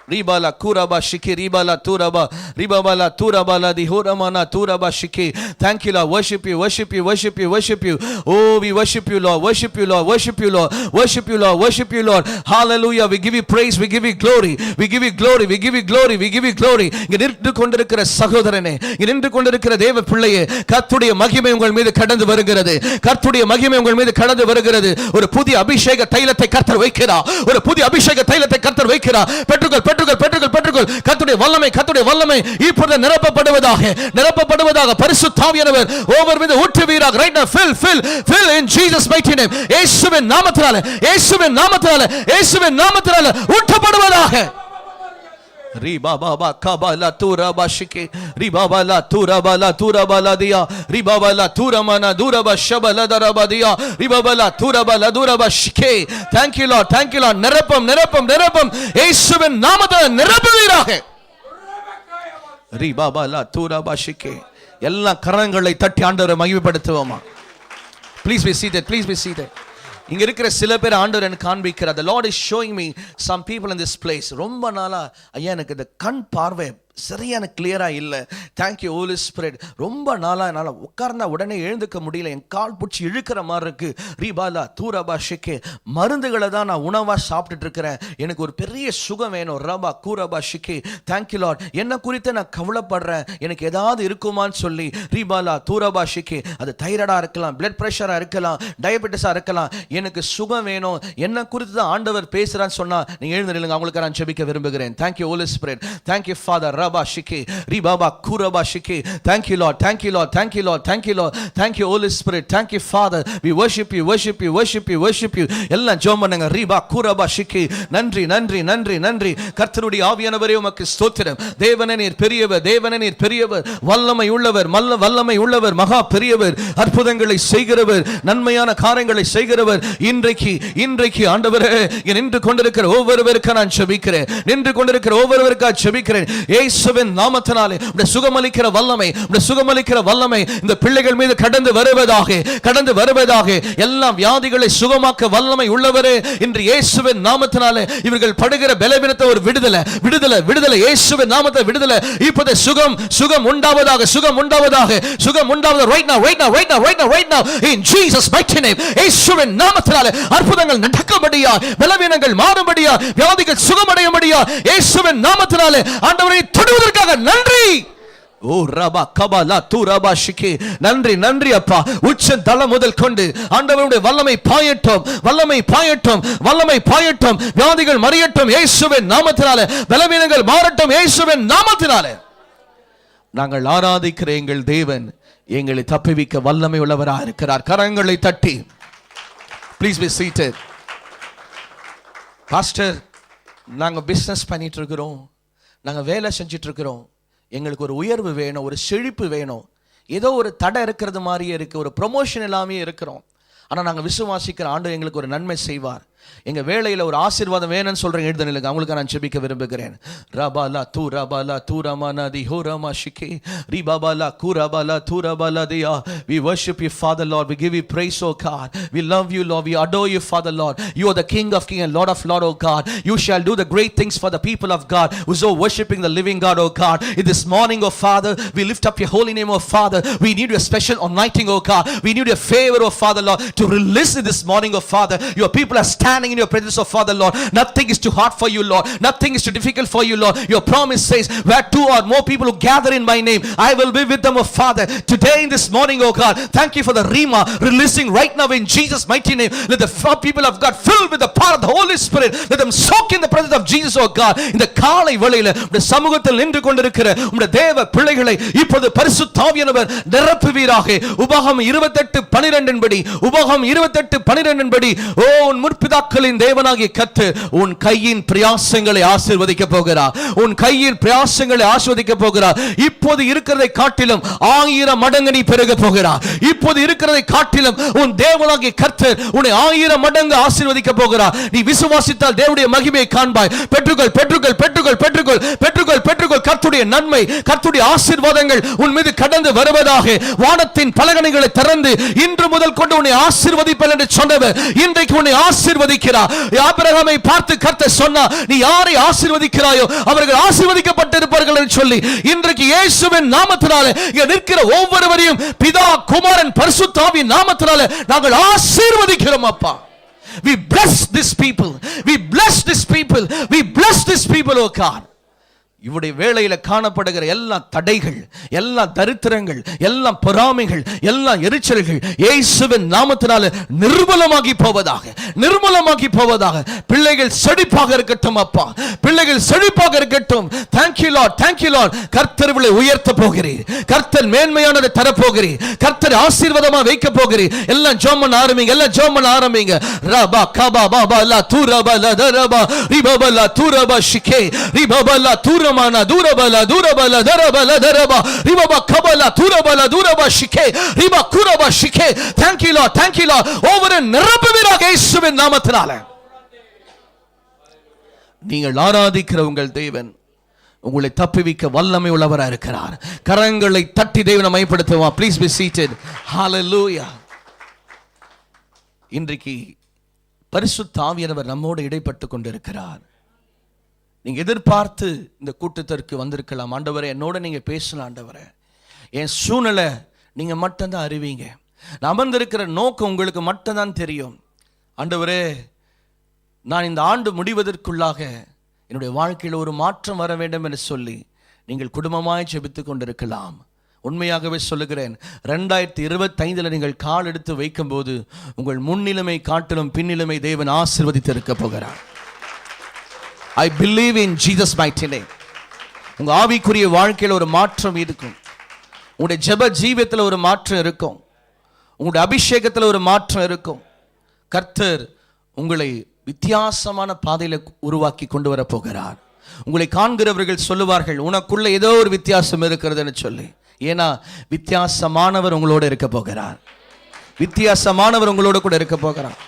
S2: Ribala kuraba shiki ribala turaba ribabala turabala di horamana turaba shiki. Thank you, Lord. Worship you, worship you, worship you, worship you. Oh, we worship you, Lord. Worship you, Lord. Worship you, Lord. Worship you, Lord. Worship you, Lord. Hallelujah. We give you praise. We give you glory. We give you glory. We give you glory. We give you glory. இங்க நின்று கொண்டிருக்கிற சகோதரனே, இங்க நின்று கொண்டிருக்கிற தேவ பிள்ளையே, கர்த்தருடைய மகிமை உங்கள் மீது கடந்து வருகிறது. கர்த்தருடைய மகிமை உங்கள் மீது கடந்து வருகிறது. ஒரு புதிய அபிஷேக தைலத்தை கர்த்தர் வைக்கிறார். ஒரு புதிய அபிஷேக தைலத்தை கர்த்தர் வைக்கிறார். பெற்றுக்கொள், பெற்றுக்கொள், பெற்றுக்கொள், பெற்றுக்கொள். கர்த்தருடைய வல்லமை, கர்த்தருடைய வல்லமை இப்பொழுது நிரப்பப்படுவதாக பரிசுத்த ஆவியானவர் ஒவ்வொரு மீது ஊற்றுவீராக. right now fill in Jesus mighty name. இயேசுவின் நாமத்தினாலே, இயேசுவின் நாமத்தினாலே, இயேசுவின் நாமத்தினாலே ஊற்றப்படுவதாக. Ribaba kabala turaba shike ribabala turabala dia ribabala turamana duraba shabala daraba dia ribabala turabala duraba shike. Thank you, Lord. Thank you, Lord. நிரப்பம் இயேசுவின் நாமத்தில் நிரப்புவீராக. ribabala turaba shike. எல்லா கரங்களை தட்டி ஆண்டவரை மகிமைப்படுத்துவோமா? Please be seated. Please be seated. இங்க இருக்கிற சில பேர் ஆண்டவர் எனக்கு காண்பிக்கிறார். The Lord is showing me some people in this place. ரொம்ப நாளா ஐயா எனக்கு இந்த கண் பார்வை சரியான கிளியரா இல்ல. Thank you Holi spirit. ரொம்ப நாளா என்னால உட்கார்ந்தா உடனே எழுந்துக்க முடியல. என் கால் பிடிச்சி இழுக்கிற மாதிரி இருக்கு. ரீபாலா தூரபா ஷிக்கே. மருந்துகளை தான் நான் உணவா சாப்பிட்டுட்டு இருக்கிறேன். எனக்கு ஒரு பெரிய சுகம் வேணும். ரபா கூரபா ஷிக்கே. Thank you Lord. என்ன குறித்து நான் கவலைப்படுறேன். எனக்கு ஏதாவது இருக்குமான்னு சொல்லி ரீபாலா தூரபா ஷிக்கே. அது தைராய்டா இருக்கலாம், பிளட் பிரஷரா இருக்கலாம், டயபெட்டிஸா இருக்கலாம். எனக்கு சுகம் வேணும். என்ன குறித்து தான் ஆண்டவர் பேசுறான்னு சொன்னா நீங்க எழுந்து நில்லுங்க. அவங்களுக்கு நான் ஜெபிக்க விரும்புகிறேன். Thank you Holi spirit. Thank you father. Rabba shike ribaba kuraba shike. Thank you, Lord. Thank you, Lord. Thank you, Lord. Thank you, Lord. Thank you, Holy Spirit. Thank you, Father. We worship you, worship you, worship you, worship you. எல்லாம் ஜெபம் பண்ணுங்க. riba kuraba shike. நன்றி நன்றி நன்றி நன்றி. கர்த்தருடைய ஆவியானவரே உமக்கு ஸ்தோத்திரம். தேவனே நீர் பெரியவர், தேவனே நீர் பெரியவர், வல்லமை உள்ளவர், வல்லமை உள்ளவர், மகா பெரியவர், அற்புதங்களை செய்கிறவர், நன்மையான காரியங்களை செய்கிறவர். இன்றைக்கு ஆண்டவரே நின்று கொண்டிருக்கிற ஒவ்வொருவருக்கும் நான் ஜெபிக்கிறேன். நின்று கொண்டிருக்கிற ஒவ்வொருவருக்காக ஜெபிக்கிறேன். இயேசுவின் நாமத்தினாலே உம்முடைய சுகமளிக்கிற வல்லமை, உம்முடைய சுகமளிக்கிற வல்லமை இந்த பிள்ளைகள் மீது கடந்து வருவதாக. எல்லா வியாதிகளை சுகமாக்க வல்லமை உள்ளவரே இன்று இயேசுவின் நாமத்தினாலே இவர்கள் படுகிற பலவீனத்தை ஒரு விடுதலை இயேசுவின் நாமத்தை விடுதலை. இப்போது சுகம் உண்டாவதாக right now in Jesus mighty name. இயேசுவின் நாமத்தினாலே அற்புதங்கள் நடக்கும்படியா, பலவீனங்கள் மாறும்படியா, வியாதிகள் சுகமடையும்படியா இயேசுவின் நாமத்தினாலே ஆண்டவரை தொடுவதற்காக நன்றி. ஓ ரபா கபலா துரபா ஷிகே. நன்றி அப்பா. உச்ச தளம் முதல் கொண்டு ஆண்டவருடைய வல்லமை பாயட்டும். வியாதிகள் மறியட்டும் இயேசுவின் நாமத்தினாலே. பலவீனங்கள் மாறட்டும் இயேசுவின் நாமத்தினாலே. நாங்கள் ஆராதிக்கிற எங்கள் தேவன் எங்களை தப்புவிக்க வல்லமை உள்ளவராக இருக்கிறார். கரங்களை தட்டி. Please be seated. பாஸ்டர், நாங்க பிசினஸ் பண்ணிட்டு இருக்கிறோம், நாங்க வேலை செஞ்சிட்டு இருக்கிறோம், எங்களுக்கு ஒரு உயர்வு வேணும், ஒரு செழிப்பு வேணும், ஏதோ ஒரு தடை இருக்கிறது மாதிரியே இருக்கு, ஒரு ப்ரொமோஷன் எல்லாமே இருக்கிறோம். ஆனால் நாங்கள் விசுவாசிக்கிற ஆண்டவர் எங்களுக்கு ஒரு நன்மை செய்வார். எங்க வேளையில ஒரு ஆசீர்வாதம் வேணும்னு சொல்றேன். எழுத நில்லுங்க. அவங்களுக்கு நான் ஜெபிக்க விரும்புகிறேன். ரபாலா தூரபாலா தூரமானா தி ஹோரமா ஷிகே ரிபாபாலா கூரபாலா தூரபாலா தியா. We worship you, Father Lord. We give you praise, oh God. We love you, Lord. We adore you, Father Lord. You are the King of Kings and Lord of Lords, oh God. You shall do the great things for the people of God who are worshiping the living God, oh God. In this morning, oh Father, we lift up your holy name, oh Father. We need your special anointing, oh God. We need your favor, oh Father Lord, to release this morning, oh Father. Your people are standing in your presence, oh Father Lord. Nothing is too hard for you, Lord. Nothing is too difficult for you, Lord. Your promise says, where two or more people who gather in my name, I will be with them, oh Father. Today in this morning, oh God, thank you for the Rima releasing right now in Jesus mighty name. Let the people of God filled with the power of the Holy Spirit, let them soak in the presence of Jesus, oh God. இந்த காலை வேளையில உம்முடைய சமூகத்தில் நின்று கொண்டிருக்கிற உம்முடைய தேவ பிள்ளைகளை இப்போது பரிசுத்த ஆவியானவர் நிரப்புவீராக. உபாகமம் 28:12 படி ஓ உன் முற்பிதாக்களின் தேவனாகிய கர்த்தர் உன் கையின் பிரயாசங்களை ஆசீர்வதிக்க போகிறார். இப்போது இருக்கிறதை காட்டிலும் 1000 மடங்கு நீ பெருக போகிறார். இப்போது இருக்கிறதை காட்டிலும் உன் தேவனாகிய கர்த்தர் உன்னை 1000 மடங்கு ஆசீர்வதிக்க போகிறார். நீ விசுவாசித்தால் தேவனுடைய மகிமையை காண்பாய். பெற்றுக்கொள். கர்த்தருடைய நன்மை, கர்த்தருடைய ஆசீர்வாதங்கள் உன் மீது கடந்து வருவதாக. வானத்தின் பலகணிகளை திறந்து இன்று முதல் கொண்டு உன்னை ஆசீர்வதிப்பேன் என்று சொன்னவர் இன்றைக்கு உன்னை ஆசீர்வதி ஆசீர்வதிக்கிறார். ஆபிரகாமை பார்த்து கர்த்தர் சொன்னார், நீ யாரை ஆசீர்வதிக்கிறாயோ அவர்கள் ஆசீர்வதிக்கப்பட்டிருப்பார்கள் என்று சொல்லி இன்றைக்கு இயேசுவின் நாமத்தினாலே இங்கே நிற்கிற ஒவ்வொருவரையும் பிதா, குமாரன், பரிசுத்த ஆவியின் நாமத்தினாலே நாங்கள் ஆசீர்வதிக்கிறோம் அப்பா. We bless this people. We bless this people. We bless this people, oh God. இவருடைய வேளையில காணப்படுகிற எல்லா தடைகள், எல்லா தரித்திரங்கள், எல்லா பொறாமைகள், எல்லா எரிச்சல்கள் இயேசுவின் நாமத்தினால நிர்மூலமாகி போவதாக, நிர்மூலமாகி போவதாக. பிள்ளைகள் செழிப்பாக இருக்கட்டும் அப்பா, பிள்ளைகள் செழிப்பாக இருக்கட்டும். Thank you Lord, thank you Lord. கர்த்தர் உங்களை உயர்த்த போகிறீர், கர்த்தர் மேன்மையானதை தர போகிறீர், கர்த்தர் ஆசீர்வாதமா வைக்க போகிறீர். எல்லாம் ஜெபம் பண்ண ஆரம்பிங்க, எல்லாம் ஜெபம் பண்ண ஆரம்பிங்க. ரபா கபா பாபா லா துரபா லா தரபா ரிபபா லா துரபா ஷிகே ரிபபா லா துர தூரபல தூரபல தரபல தரபா ரிபபா கபல தூரபல தூரபா ஷிகே ரிபா குரபா ஷிகே. Thank you Lord, thank you Lord. ஒவ்வொரு நிரப்புவீராக இயேசுவின் நாமத்தினால. நீங்கள் ஆராதிக்கிற உங்கள் தேவன் உங்களை தப்புவிக்க வல்லமை உள்ளவராக இருக்கிறார். கரங்களை தட்டி தேவனை மகிமைப்படுத்துவோம். Please be seated. Hallelujah. இன்றைக்கு பரிசுத்த ஆவியானவர் நம்மோடு இடைப்பட்டு கொண்டிருக்கிறார். நீங்க எதிர்பார்த்து இந்த கூட்டத்திற்கு வந்திருக்கலாம். ஆண்டவரே, என்னோட நீங்க பேசலாம். ஆண்டவரே, என் சூழ்நிலை நீங்க மட்டும்தான் அறிவீங்க. நான் அமர்ந்திருக்கிற நோக்கம் உங்களுக்கு மட்டும்தான் தெரியும். ஆண்டவரே, நான் இந்த ஆண்டு முடிவதற்குள்ளாக என்னுடைய வாழ்க்கையில் ஒரு மாற்றம் வர வேண்டும் என்று சொல்லி நீங்கள் குடும்பமாய் ஜெபித்துக் கொண்டிருக்கலாம். உண்மையாகவே சொல்லுகிறேன், 2025 நீங்கள் கால் எடுத்து வைக்கும் போது உங்கள் முன்னிலைமை காட்டிலும் பின்னிலைமை தேவன் ஆசீர்வதித்து இருக்க போகிறார். I believe in Jesus mighty name. உங்க ஆவிக்குரிய வாழ்க்கையில் ஒரு மாற்றம் இருக்கும். உங்களுடைய ஜெப ஜீவியத்தில் ஒரு மாற்றம் இருக்கும். உங்களுடைய அபிஷேகத்தில் ஒரு மாற்றம் இருக்கும். கர்த்தர் உங்களை வித்தியாசமான பாதையில உருவாக்கி கொண்டு வர போகிறார். உங்களை காண்கிறவர்கள் சொல்லுவார்கள், உனக்குள்ள ஏதோ ஒரு வித்தியாசம் இருக்கிறதுன்னு சொல்லி. ஏன்னா வித்தியாசமானவர் உங்களோடு இருக்க போகிறார். வித்தியாசமானவர் உங்களோடு கூட இருக்க போகிறார்.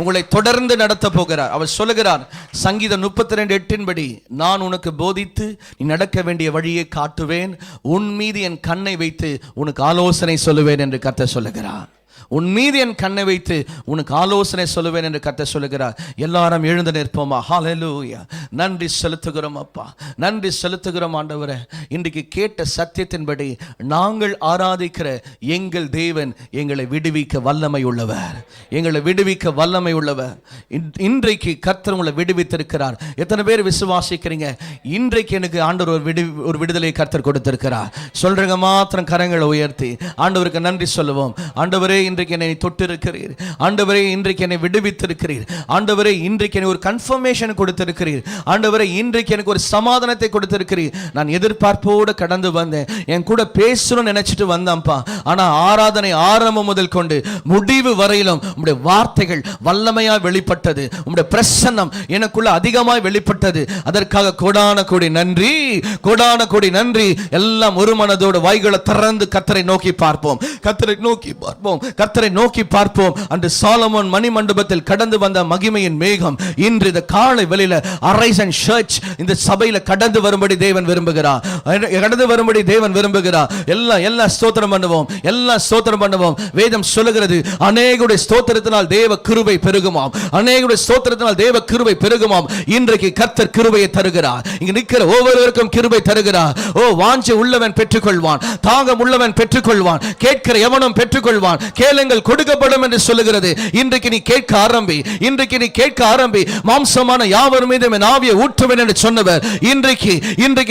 S2: உங்களை தொடர்ந்து நடத்த போகிறார். அவர் சொல்லுகிறார், சங்கீதம் 32:8 படி, நான் உனக்கு போதித்து நீ நடக்க வேண்டிய வழியை காட்டுவேன், உன் மீது என் கண்ணை வைத்து உனக்கு ஆலோசனை சொல்லுவேன் என்று கர்த்தர் சொல்லுகிறார். உன் மீது என் கண்ணை வைத்து உனக்கு ஆலோசனை சொல்லுவேன் என்று கர்த்தர் சொல்லுகிறார். எல்லாரும் எழுந்து நிற்போமா? ஹல்லேலூயா. நன்றி செலுத்துகிறோம் அப்பா, நன்றி செலுத்துகிறோம் ஆண்டவரே. இன்றைக்கு கேட்ட சத்தியத்தின்படி நாங்கள் ஆராதிக்கிற எங்கள் தேவன் எங்களை விடுவிக்க வல்லமை உள்ளவர், எங்களை விடுவிக்க வல்லமை உள்ளவர். இன்றைக்கு கர்த்தர் உங்களை விடுவித்திருக்கிறார். எத்தனை பேர் விசுவாசிக்கிறீங்க? இன்றைக்கு எனக்கு ஆண்டவர் ஒரு விடுதலை கர்த்தர் கொடுத்திருக்கிறார். சொல்றீங்க மாத்திரம் கரங்களை உயர்த்தி ஆண்டவருக்கு நன்றி சொல்லுவோம். ஆண்டவரே, இன்றைக்கு என்னை தொட்டிருக்கிறீர். ஆண்டவரே, இன்றைக்கு என்னை விடுவித்திருக்கிறீர். ஆண்டவரே, இன்றைக்கு எனக்கு ஒரு கன்ஃபர்மேஷன் கொடுத்திருக்கிறீர். ஆண்டவரே, இன்றைக்கு எனக்கு ஒரு சமாதானத்தை கொடுத்திருக்கிறீர். நான் எதிர்பார்ப்போடு கடந்து வந்தேன், என் கூட பேசணும்னு நினைச்சிட்டு வந்தேன்ப்பா. ஆனா ஆராதனை ஆரம்பம் முதல் கொண்டு முடிவு வரையிலும் உம்முடைய வார்த்தைகள் வல்லமையா வெளிப்பட்டது, உம்முடைய பிரசன்னம் எனக்குள்ள அதிகமாய் வெளிப்பட்டது. அதற்காக கோடான கோடி நன்றி, கோடான கோடி நன்றி. எல்லாம் ஒரு மனதோடு வாய்களை திறந்து கர்த்தரை நோக்கி பார்ப்போம், கர்த்தரை நோக்கி பார்ப்போம், கர்த்தரை நோக்கி பார்ப்போம். அன்று சாலமோன் மணி மண்டபத்தில் கடந்து வந்த மகிமையின் மேகம் இன்று இந்த காலை வெளியில அரைசன் சர்ச் இந்த சபையில கடந்து வரும்படி தேவன் விரும்புகிறார், கடந்து வரும்படி தேவன் விரும்புகிறார். எல்லாம் ஸ்தோத்திரம் பண்ணுவோம், எல்லாம் ஸ்தோத்திரம் பண்ணுவோம். வேதம் சொல்லுகிறது, அநேகருடைய ஸ்தோத்திரத்தினால் தேவ கிருபை பெருகுமாம், அநேகருடைய ஸ்தோத்திரத்தினால் தேவ கிருபை பெருகுமாம். இன்றைக்கு கர்த்தர் கிருபையை தருகிறார். இங்க நிற்கிற ஒவ்வொருவருக்கும் கிருபை தருகிறார். ஓ, வாஞ்சை உள்ளவன் பெற்றுக்கொள்வான், தாகம் உள்ளவன் பெற்றுக்கொள்வான், கேட்கிற எவனும் பெற்றுக்கொள்வான். கேளுங்கள் கொடுக்கப்படும் என்று சொல்லுகிறது. இன்றைக்கு நீ கேட்க ஆரம்பி, இன்றைக்கு நீ கேட்க ஆரம்பி. மாம்சமான யாவர் மீதும் என் ஆவியை ஊற்றுவேன் என்று சொன்னவர் இன்றைக்கு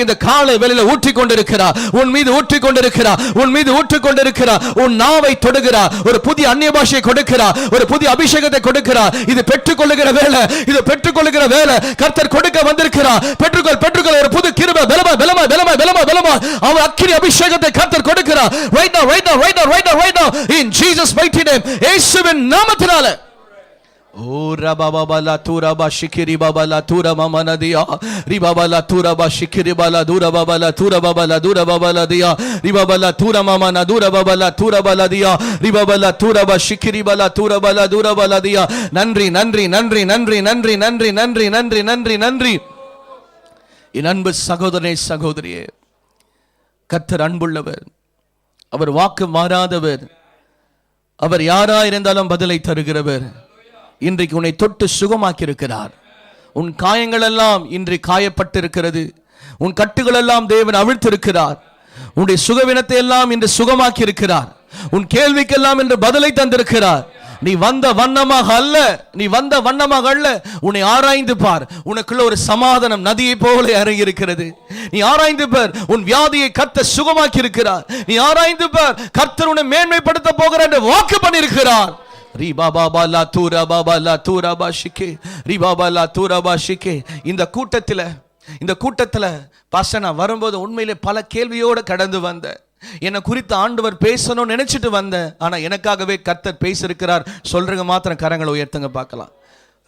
S2: இந்த காலை வேளையில ஊற்றிக் கொண்டிருக்கிறார். உன் மீது ஊற்றிக் கொண்டிருக்கிறார், உன் மீது ஊற்றிக் கொண்டிருக்கிறார். உன் நாவை தொடுகிறார், ஒரு புதிய அந்நிய பாஷையை கொடுக்கிறார், ஒரு புதிய அபிஷேகத்தை கொடுக்கிறார். இது பெற்றுக்கொள்ளுகிற வேலை, இது பெற்றுக்கொள்ளுகிற வேலை கர்த்தர் கொடுக்க வந்திருக்கிறார். பெற்றுக்கொள், பெற்றுக்கொள். ஒரு புது கிருபை, பலமா பலமா பலமா பலமா பலமா அவர் அக்கினி அபிஷேகத்தை கர்த்தர் கொடுக்கிறார். right now right now right now right now right now in Jesus mighty name. இயேசுவின் நாமத்தினால. ஓ ரபாபாலா தூரபா ஷிகிரி பாபாலா தூரமா மனதியா ரிபாபாலா தூரபா ஷிகிரி பாலா தூரபாபாலா தூரபாபாலா தூரபாபாலா தியா ரிபாபாலா தூரமா மன தூரபாபாலா தூரபாலா தியா ரிபாபாலா தூரபா ஷிகிரி பாலா தூரபாலா தூரபாலா தியா. நன்றி நன்றி நன்றி நன்றி நன்றி நன்றி நன்றி நன்றி நன்றி நன்றி. என் அன்பு சகோதரனே சகோதரியே, கர்த்தர் அன்புள்ளவர், அவர் வாக்கு மாறாதவர், அவர் யாரா இருந்தாலும் பதிலை தருகிறவர். இன்றைக்கு உன்னை தொட்டு சுகமாக்கி இருக்கிறார். உன் காயங்கள் எல்லாம் இன்று காயப்பட்டு இருக்கிறது. உன் கட்டுகள் எல்லாம் தேவன் அவிழ்த்திருக்கிறார். உன்னுடைய சுகவினத்தை எல்லாம் இன்று சுகமாக்கி இருக்கிறார். உன் கேள்விக்கெல்லாம் இன்று பதிலை தந்திருக்கிறார். நீ வந்த வண்ணமாக அல்ல, நீ வந்த வண்ணமாக அல்ல. உன்னை ஆராய்ந்து பார். உனக்குள்ள ஒரு சமாதானம் நதியை போல இறங்கி இருக்கிறது. நீ ஆராய்ந்து பார். உன் வியாதியை கர்த்தர் சுகமாக்கி இருக்கிறார். நீ ஆராய்ந்து பார். கர்த்தர் உன்னை மேன்மைப்படுத்த போகிறார் என்று வாக்கு பண்ணியிருக்கிறார். இந்த கூட்டத்தில் பாஸ்டர் நான் வரும்போது உண்மையிலே பல கேள்வியோடு கடந்து வந்தேன். என்னை குறித்து ஆண்டவர் பேசணும்னு நினைச்சிட்டு வந்தேன். ஆனா எனக்காகவே கர்த்தர் பேசியிருக்கிறார். சொல்றங்க மாத்திரம் கரங்களை உயர்த்துங்க பார்க்கலாம்.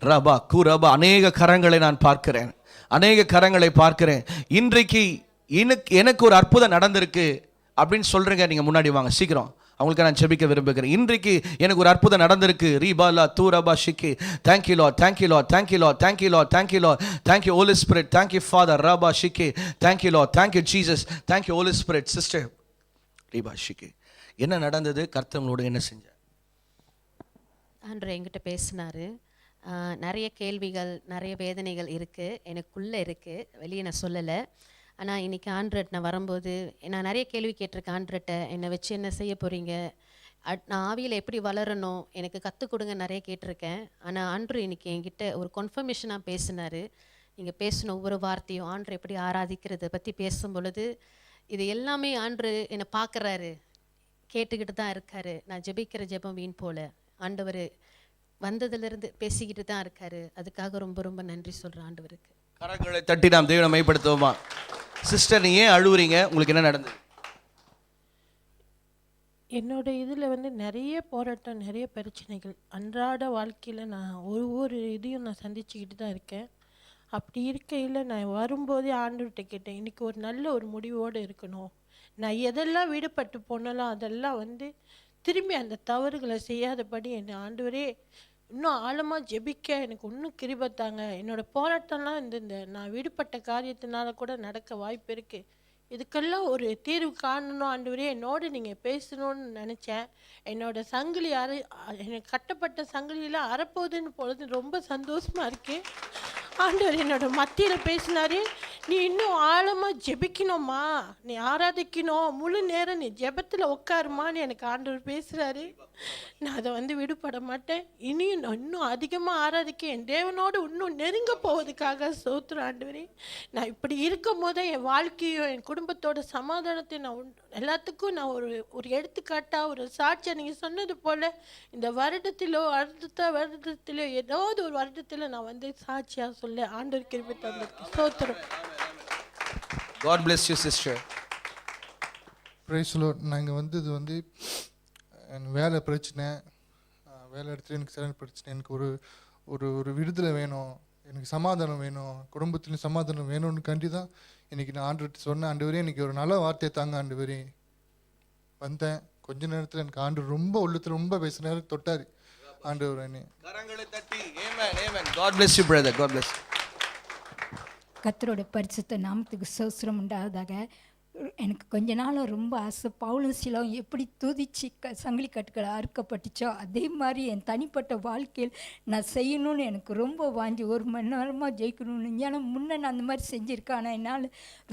S2: ரபா குரபா அநேக கரங்களை நான் பார்க்கிறேன், அநேக கரங்களை பார்க்கிறேன். இன்றைக்கு எனக்கு ஒரு அற்புதம் நடந்திருக்கு அப்படின்னு சொல்றீங்க. நீங்க முன்னாடி வாங்க சீக்கிரம், அவங்களுக்கு நான் ஜெபிக்க விரும்புகிறேன். இன்றைக்கு எனக்கு ஒரு அற்புதம் நடந்திருக்கு. ரீபாலா தூரபா ஷிக்கி. Thank you Lord, thank you Lord, thank you Lord, thank you Lord, thank you Lord, thank you Holi spirit, thank you Father ரபா ஷிக்கி, thank you Lord, thank you Jesus, thank you Holi Spirit. Sister ரீபா ஷிக்கி, என்ன நடந்தது? கர்த்தங்களோட என்ன செஞ்சார்?
S3: ஆண்டவர் என்கிட்ட பேசினாரு. நிறைய கேள்விகள், நிறைய வேதனைகள் இருக்குது, எனக்குள்ளே இருக்குது, வெளியே நான் சொல்லலை. ஆனால் இன்றைக்கி ஆண்ட்ரட் நான் வரும்போது நான் நிறைய கேள்வி கேட்டிருக்கேன். ஆண்ட்ரட்ட என்னை வச்சு என்ன செய்ய போகிறீங்க, நான் ஆவியில் எப்படி வளரணும், எனக்கு கற்றுக் கொடுங்க நிறைய கேட்டிருக்கேன். ஆனால் ஆண்ட்ரு இன்றைக்கி என்கிட்ட ஒரு கன்ஃபர்மேஷனாக பேசினார். நீங்கள் பேசின ஒவ்வொரு வார்த்தையும் ஆண்ட்ரு எப்படி ஆராதிக்கிறத பற்றி பேசும் பொழுது இது எல்லாமே ஆண்ட்ரு என்னை பார்க்குறாரு, கேட்டுக்கிட்டு தான் இருக்காரு. நான் ஜெபிக்கிற ஜெபம் வீண் போல ஆண்டவர் வந்ததுலேருந்து பேசிக்கிட்டு தான் இருக்காரு. அதுக்காக ரொம்ப ரொம்ப நன்றி சொல்கிறேன் ஆண்டவருக்கு.
S2: கரங்களை தட்டி நாம் தேவனை மைப்படுத்துவோமா? சிஸ்டர், நீ ஏன் அழுவுறீங்க? உங்களுக்கு என்ன நடந்தது?
S4: என்னோட இதில் நிறைய போராட்டம், நிறைய பிரச்சனைகள் அன்றாட வாழ்க்கையில் நான் ஒவ்வொரு இதையும் நான் சந்திச்சுக்கிட்டு தான் இருக்கேன். அப்படி இருக்கையில் நான் வரும்போதே ஆண்டவர்கிட்ட கேட்டேன், இன்றைக்கி ஒரு நல்ல ஒரு முடிவோடு இருக்கணும். நான் எதெல்லாம் விடுபட்டு போனாலும் அதெல்லாம் திரும்பி அந்த தவறுகளை செய்யாதபடி என்னை ஆண்டவரே இன்னும் ஆழமாக ஜெபிக்க எனக்கு இன்னும் கிருபைத்தாங்க. என்னோடய போராட்டம்லாம் இந்த நான் விடுபட்ட காரியத்தினால கூட நடக்க வாய்ப்பு இருக்குது. இதுக்கெல்லாம் ஒரு தீர்வு காணணும் ஆண்டவரே, என்னோடு நீங்கள் பேசணும்னு நினச்சேன். என்னோடய சங்கிலி எனக்கு கட்டப்பட்ட சங்கிலியெல்லாம் அறப்போகுதுன்னு பொழுது ரொம்ப சந்தோஷமாக இருக்குது. ஆண்டவர் என்னோட மத்தியில் பேசினாரு, நீ இன்னும் ஆழமாக ஜெபிக்கணும்மா, நீ ஆராதிக்கணும், முழு நேரம் நீ ஜெபத்தில் உட்காருமான்னு எனக்கு ஆண்டவர் பேசுகிறாரு. நான் அதை விடுபட மாட்டேன். இன்னும் அதிகமாக ஆராதிக்க என் தேவனோடு இன்னும் நெருங்க போவதுக்காக ஸ்தோத்திரம் ஆண்டவரே. நான் இப்படி இருக்கும் போதே என் வாழ்க்கையும் என் குடும்பத்தோட சமாதானத்தை நான் எல்லாத்துக்கும் நான் ஒரு எடுத்துக்காட்டாக ஒரு சாட்சியாக நீங்கள் சொன்னது போல் இந்த வருடத்திலோ அடுத்த வருடத்திலோ ஏதாவது ஒரு வருடத்தில் நான் சாட்சியாக சொல்ல ஆண்டவர் கிருபை தந்திருக்கு. ஸ்தோத்திரம்.
S2: God bless you sister.
S5: Praise the Lord. நாங்கள் இது வேலை பிரச்சனை, வேலை இடத்துல எனக்கு சரியான பிரச்சனை, எனக்கு ஒரு ஒரு ஒரு விடுதலை வேணும், எனக்கு சமாதானம் வேணும், குடும்பத்துலேயும் சமாதானம் வேணும்னு கண்டி தான் இன்றைக்கி நான் ஆண்டவர்கிட்ட சொன்னேன். ஆண்டவரே இன்றைக்கி ஒரு நல்ல வார்த்தையை தாங்க ஆண்டவரே. வந்தேன், கொஞ்ச நேரத்தில் எனக்கு ஆண்டவர் ரொம்ப உள்ளத்தில் ரொம்ப பேசுனாரு, தொட்டார் ஆண்டவர் என்னை.
S2: கரங்களை தட்டி ஆமென் ஆமென். God bless you brother. God bless you.
S6: கர்த்தரோட பரிசுத்த நாமத்துக்கு ஸ்தோத்திரம் உண்டாவதாக. எனக்கு கொஞ்ச நாள் ரொம்ப ஆசை, பவுலும் சீலாவும் எப்படி துதிச்சு சங்கிலி கட்டுக்களை அறுக்கப்பட்டுச்சோ அதே மாதிரி என் தனிப்பட்ட வாழ்க்கையில் நான் செய்யணும்னு எனக்கு ரொம்ப வாஞ்சி, 1 மணி நேரமாக ஜெயிக்கணும்னு. ஏன்னா முன்னே நான் அந்த மாதிரி செஞ்சுருக்கேன். ஆனால் என்னால்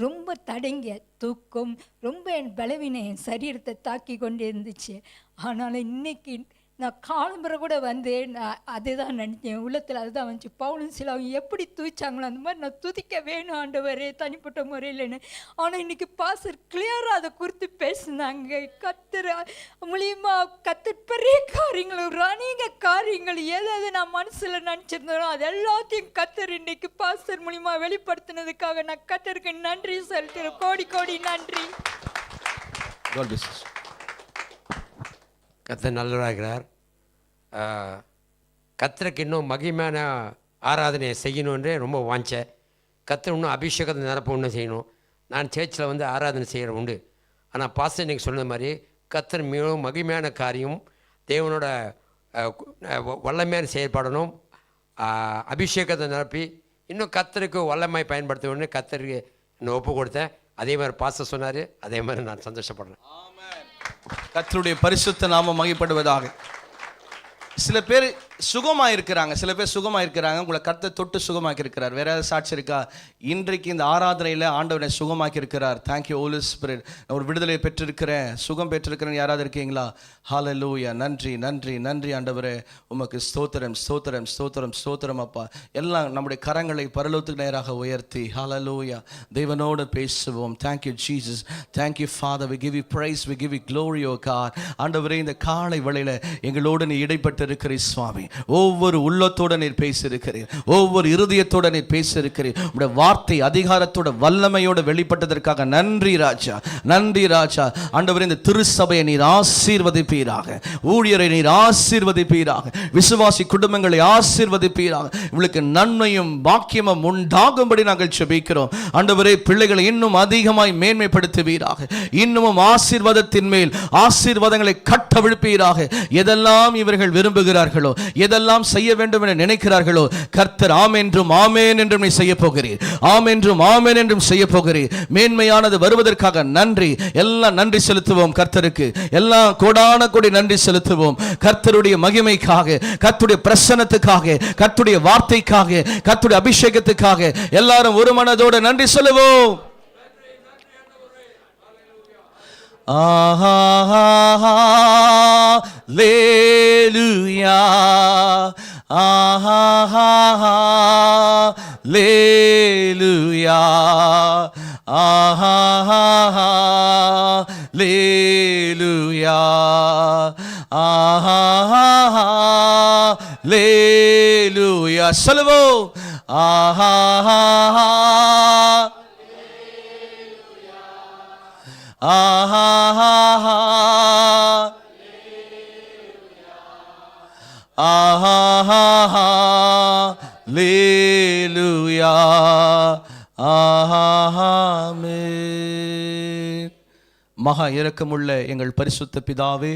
S6: ரொம்ப தடங்க தூக்கம், ரொம்ப என் பலவீனம் என் சரீரத்தை தாக்கி கொண்டே இருந்துச்சு. ஆனாலும் இன்னைக்கு நான் காலம்புரை கூட நான் அதுதான் நினைச்சேன், உள்ளத்தில் அதுதான் வந்துச்சு. பவுலும் சீலாவும் எப்படி துதிச்சாங்களோ அந்த மாதிரி நான் துதிக்க வேணும் ஆண்டவரே தனிப்பட்ட முறையில்னு. ஆனால் இன்னைக்கு பாஸ்டர் கிளியராக அதை குறித்து பேசினாங்க. கர்த்தர் மூலியமாக கர்த்தர் பெரிய காரியங்கள், அநேக காரியங்கள் எதாவது நான் மனசில் நினச்சிருந்தோம் அது எல்லாத்தையும் கர்த்தர் இன்னைக்கு பாஸ்டர் மூலியமாக வெளிப்படுத்தினதுக்காக நான் கர்த்தருக்கு நன்றி செலுத்துகிறேன். கோடி கோடி நன்றி.
S7: கர்த்தர் நல்லவராகிறார். கர்த்தருக்கு இன்னும் மகிமையான ஆராதனையை செய்யணுன்றே ரொம்ப வாஞ்சேன். கர்த்தர் இன்னும் அபிஷேகத்தை நிரப்ப ஒன்று செய்யணும். நான் சேர்ச்சில் ஆராதனை செய்கிற உண்டு. ஆனால் பாஸ்டர் இன்றைக்கி சொன்ன மாதிரி கர்த்தர் மிகவும் மகிமையான காரியம், தேவனோட வல்லமையான செயல்படணும், அபிஷேகத்தை நிரப்பி இன்னும் கர்த்தருக்கு வல்லமை பயன்படுத்தணும்னு கர்த்தருக்கு இன்னும் ஒப்பு கொடுத்தேன். அதே மாதிரி பாஸ்டர் சொன்னார், அதே மாதிரி நான் சந்தோஷப்படுறேன்.
S2: கர்த்தருடைய பரிசுத்த நாமம் மகிமைப்படுவதாக. சில பேர் சுகமாயிருக்கிறாங்க. சில பேர் சுகமாயிருக்கிறாங்க. உங்களை கர்த்தர் தொட்டு சுகமாக்கி இருக்கிறார். வேற ஏதாவது சாட்சி இருக்கா? இன்றைக்கு இந்த ஆராதனையில் ஆண்டவரை சுகமாக்கி இருக்கிறார். Thank you Holi spirit. நான் ஒரு விடுதலை பெற்றிருக்கிறேன், சுகம் பெற்றிருக்கிறேன். யாராவது இருக்கீங்களா? ஹல்லேலூயா. நன்றி நன்றி நன்றி ஆண்டவரே, உமக்கு ஸ்தோத்திரம் ஸ்தோத்திரம் ஸ்தோத்திரம் ஸ்தோத்திரம் அப்பா. எல்லாம் நம்முடைய கரங்களை பரலோகத்துக்கு நேராக உயர்த்தி ஹல்லேலூயா தேவனோடு பேசுவோம். Thank you Jesus, thank you father, we give you praise, we give you glory oh God. ஆண்டவரே, இந்த காலை வேளையில் எங்களோடு நீ இடைப்பட்டு இருக்கிறீர் சுவாமி. ஒவ்வொரு உள்ளத்தோட நீர் பேசியிருக்கிறீர், ஒவ்வொரு இருதயத்தோட நீர் பேசியிருக்கிறீர். உடைய வார்த்தை அதிகாரத்தோட வல்லமையோட வெளிப்பட்டதற்காக நன்றி ராஜா, நன்றி ராஜா. ஆண்டவரே, இந்த திருச்சபையை நீர் ஆசீர்வதிப்பீராக, ஊழியரை நீர் ஆசீர்வதிப்பீராக, விசுவாசி குடும்பங்களை ஆசீர்வதிப்பீராக. இவளுக்கு நன்மையும் பாக்கியமும் உண்டாகும்படி நாங்கள் ஜெபிக்கிறோம். ஆண்டவரே, பிள்ளைகளை இன்னும் அதிகமாய் மேன்மைப்படுத்துவீராக, இன்னமும் ஆசீர்வாதத்தின் மேல் ஆசீர்வாதங்களை கட்டவிழ்ப்பீராக. எதெல்லாம் இவர்கள் விரும்புகிறார்களோ, எதெல்லாம் செய்ய வேண்டும் என நினைக்கிறார்களோ, கர்த்தர் ஆம் என்றும் ஆமேன் என்றும் நீ செய்ய போகிறீர், ஆம் என்றும் ஆமேன் என்றும் செய்ய போகிறீர். மேன்மையானது வருவதற்காக நன்றி. எல்லாம் நன்றி செலுத்துவோம் கர்த்தருக்கு, எல்லாம் கோடான கோடி நன்றி செலுத்துவோம் கர்த்தருடைய மகிமைக்காக, கர்த்தருடைய பிரசன்னத்துக்காக, கர்த்தருடைய வார்த்தைக்காக, கர்த்தருடைய அபிஷேகத்துக்காக எல்லாரும் ஒரு மனதோடு நன்றி சொல்லுவோம். Hallelujah, hallelujah, hallelujah, hallelujah. சொல்லுவோம். Hallelujah, ஆமென். மகா இரக்கமுள்ள எங்கள் பரிசுத்த பிதாவே,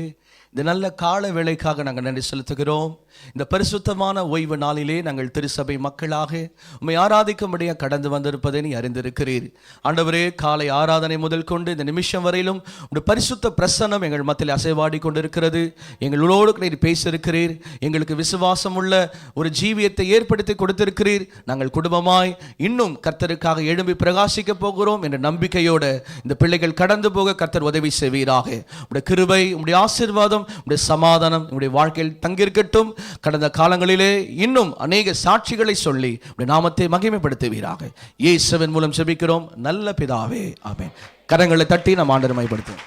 S2: இந்த நல்ல கால வேளைக்காக நாங்கள் நன்றி செலுத்துகிறோம். இந்த பரிசுத்தமான ஓய்வு நாளிலே நாங்கள் திருச்சபை மக்களாக உம்மை ஆராதிக்கும்படியாக கடந்து வந்திருப்பதை நீ அறிந்திருக்கிறீர். ஆண்டவரே, காலை ஆராதனை முதல் கொண்டு இந்த நிமிஷம் வரையிலும் உடைய பரிசுத்த பிரசன்னம் எங்கள் மத்தியில் அசைவாடி கொண்டிருக்கிறது. எங்களோடு நீர் பேசியிருக்கிறீர். எங்களுக்கு விசுவாசம் உள்ள ஒரு ஜீவியத்தை ஏற்படுத்தி கொடுத்திருக்கிறீர். நாங்கள் குடும்பமாய் இன்னும் கர்த்தருக்காக எழும்பி பிரகாசிக்க போகிறோம் என்ற நம்பிக்கையோடு இந்த பிள்ளைகள் கடந்து போக கர்த்தர் உதவி செய்வீராக. உடைய கிருபை, உடைய ஆசீர்வாதம், உடைய சமாதானம் உடைய வாழ்க்கையில் தங்கியிருக்கட்டும். கடந்த காலங்களிலே இன்னும் அநேக சாட்சிகளை சொல்லி உடைய நாமத்தை மகிமைப்படுத்துவீராக. இயேசுவின் மூலம் ஜெபிக்கிறோம் நல்ல பிதாவே, ஆமென். கரங்களை தட்டி நாம் ஆண்டவரை மகிமைப்படுத்துவோம்.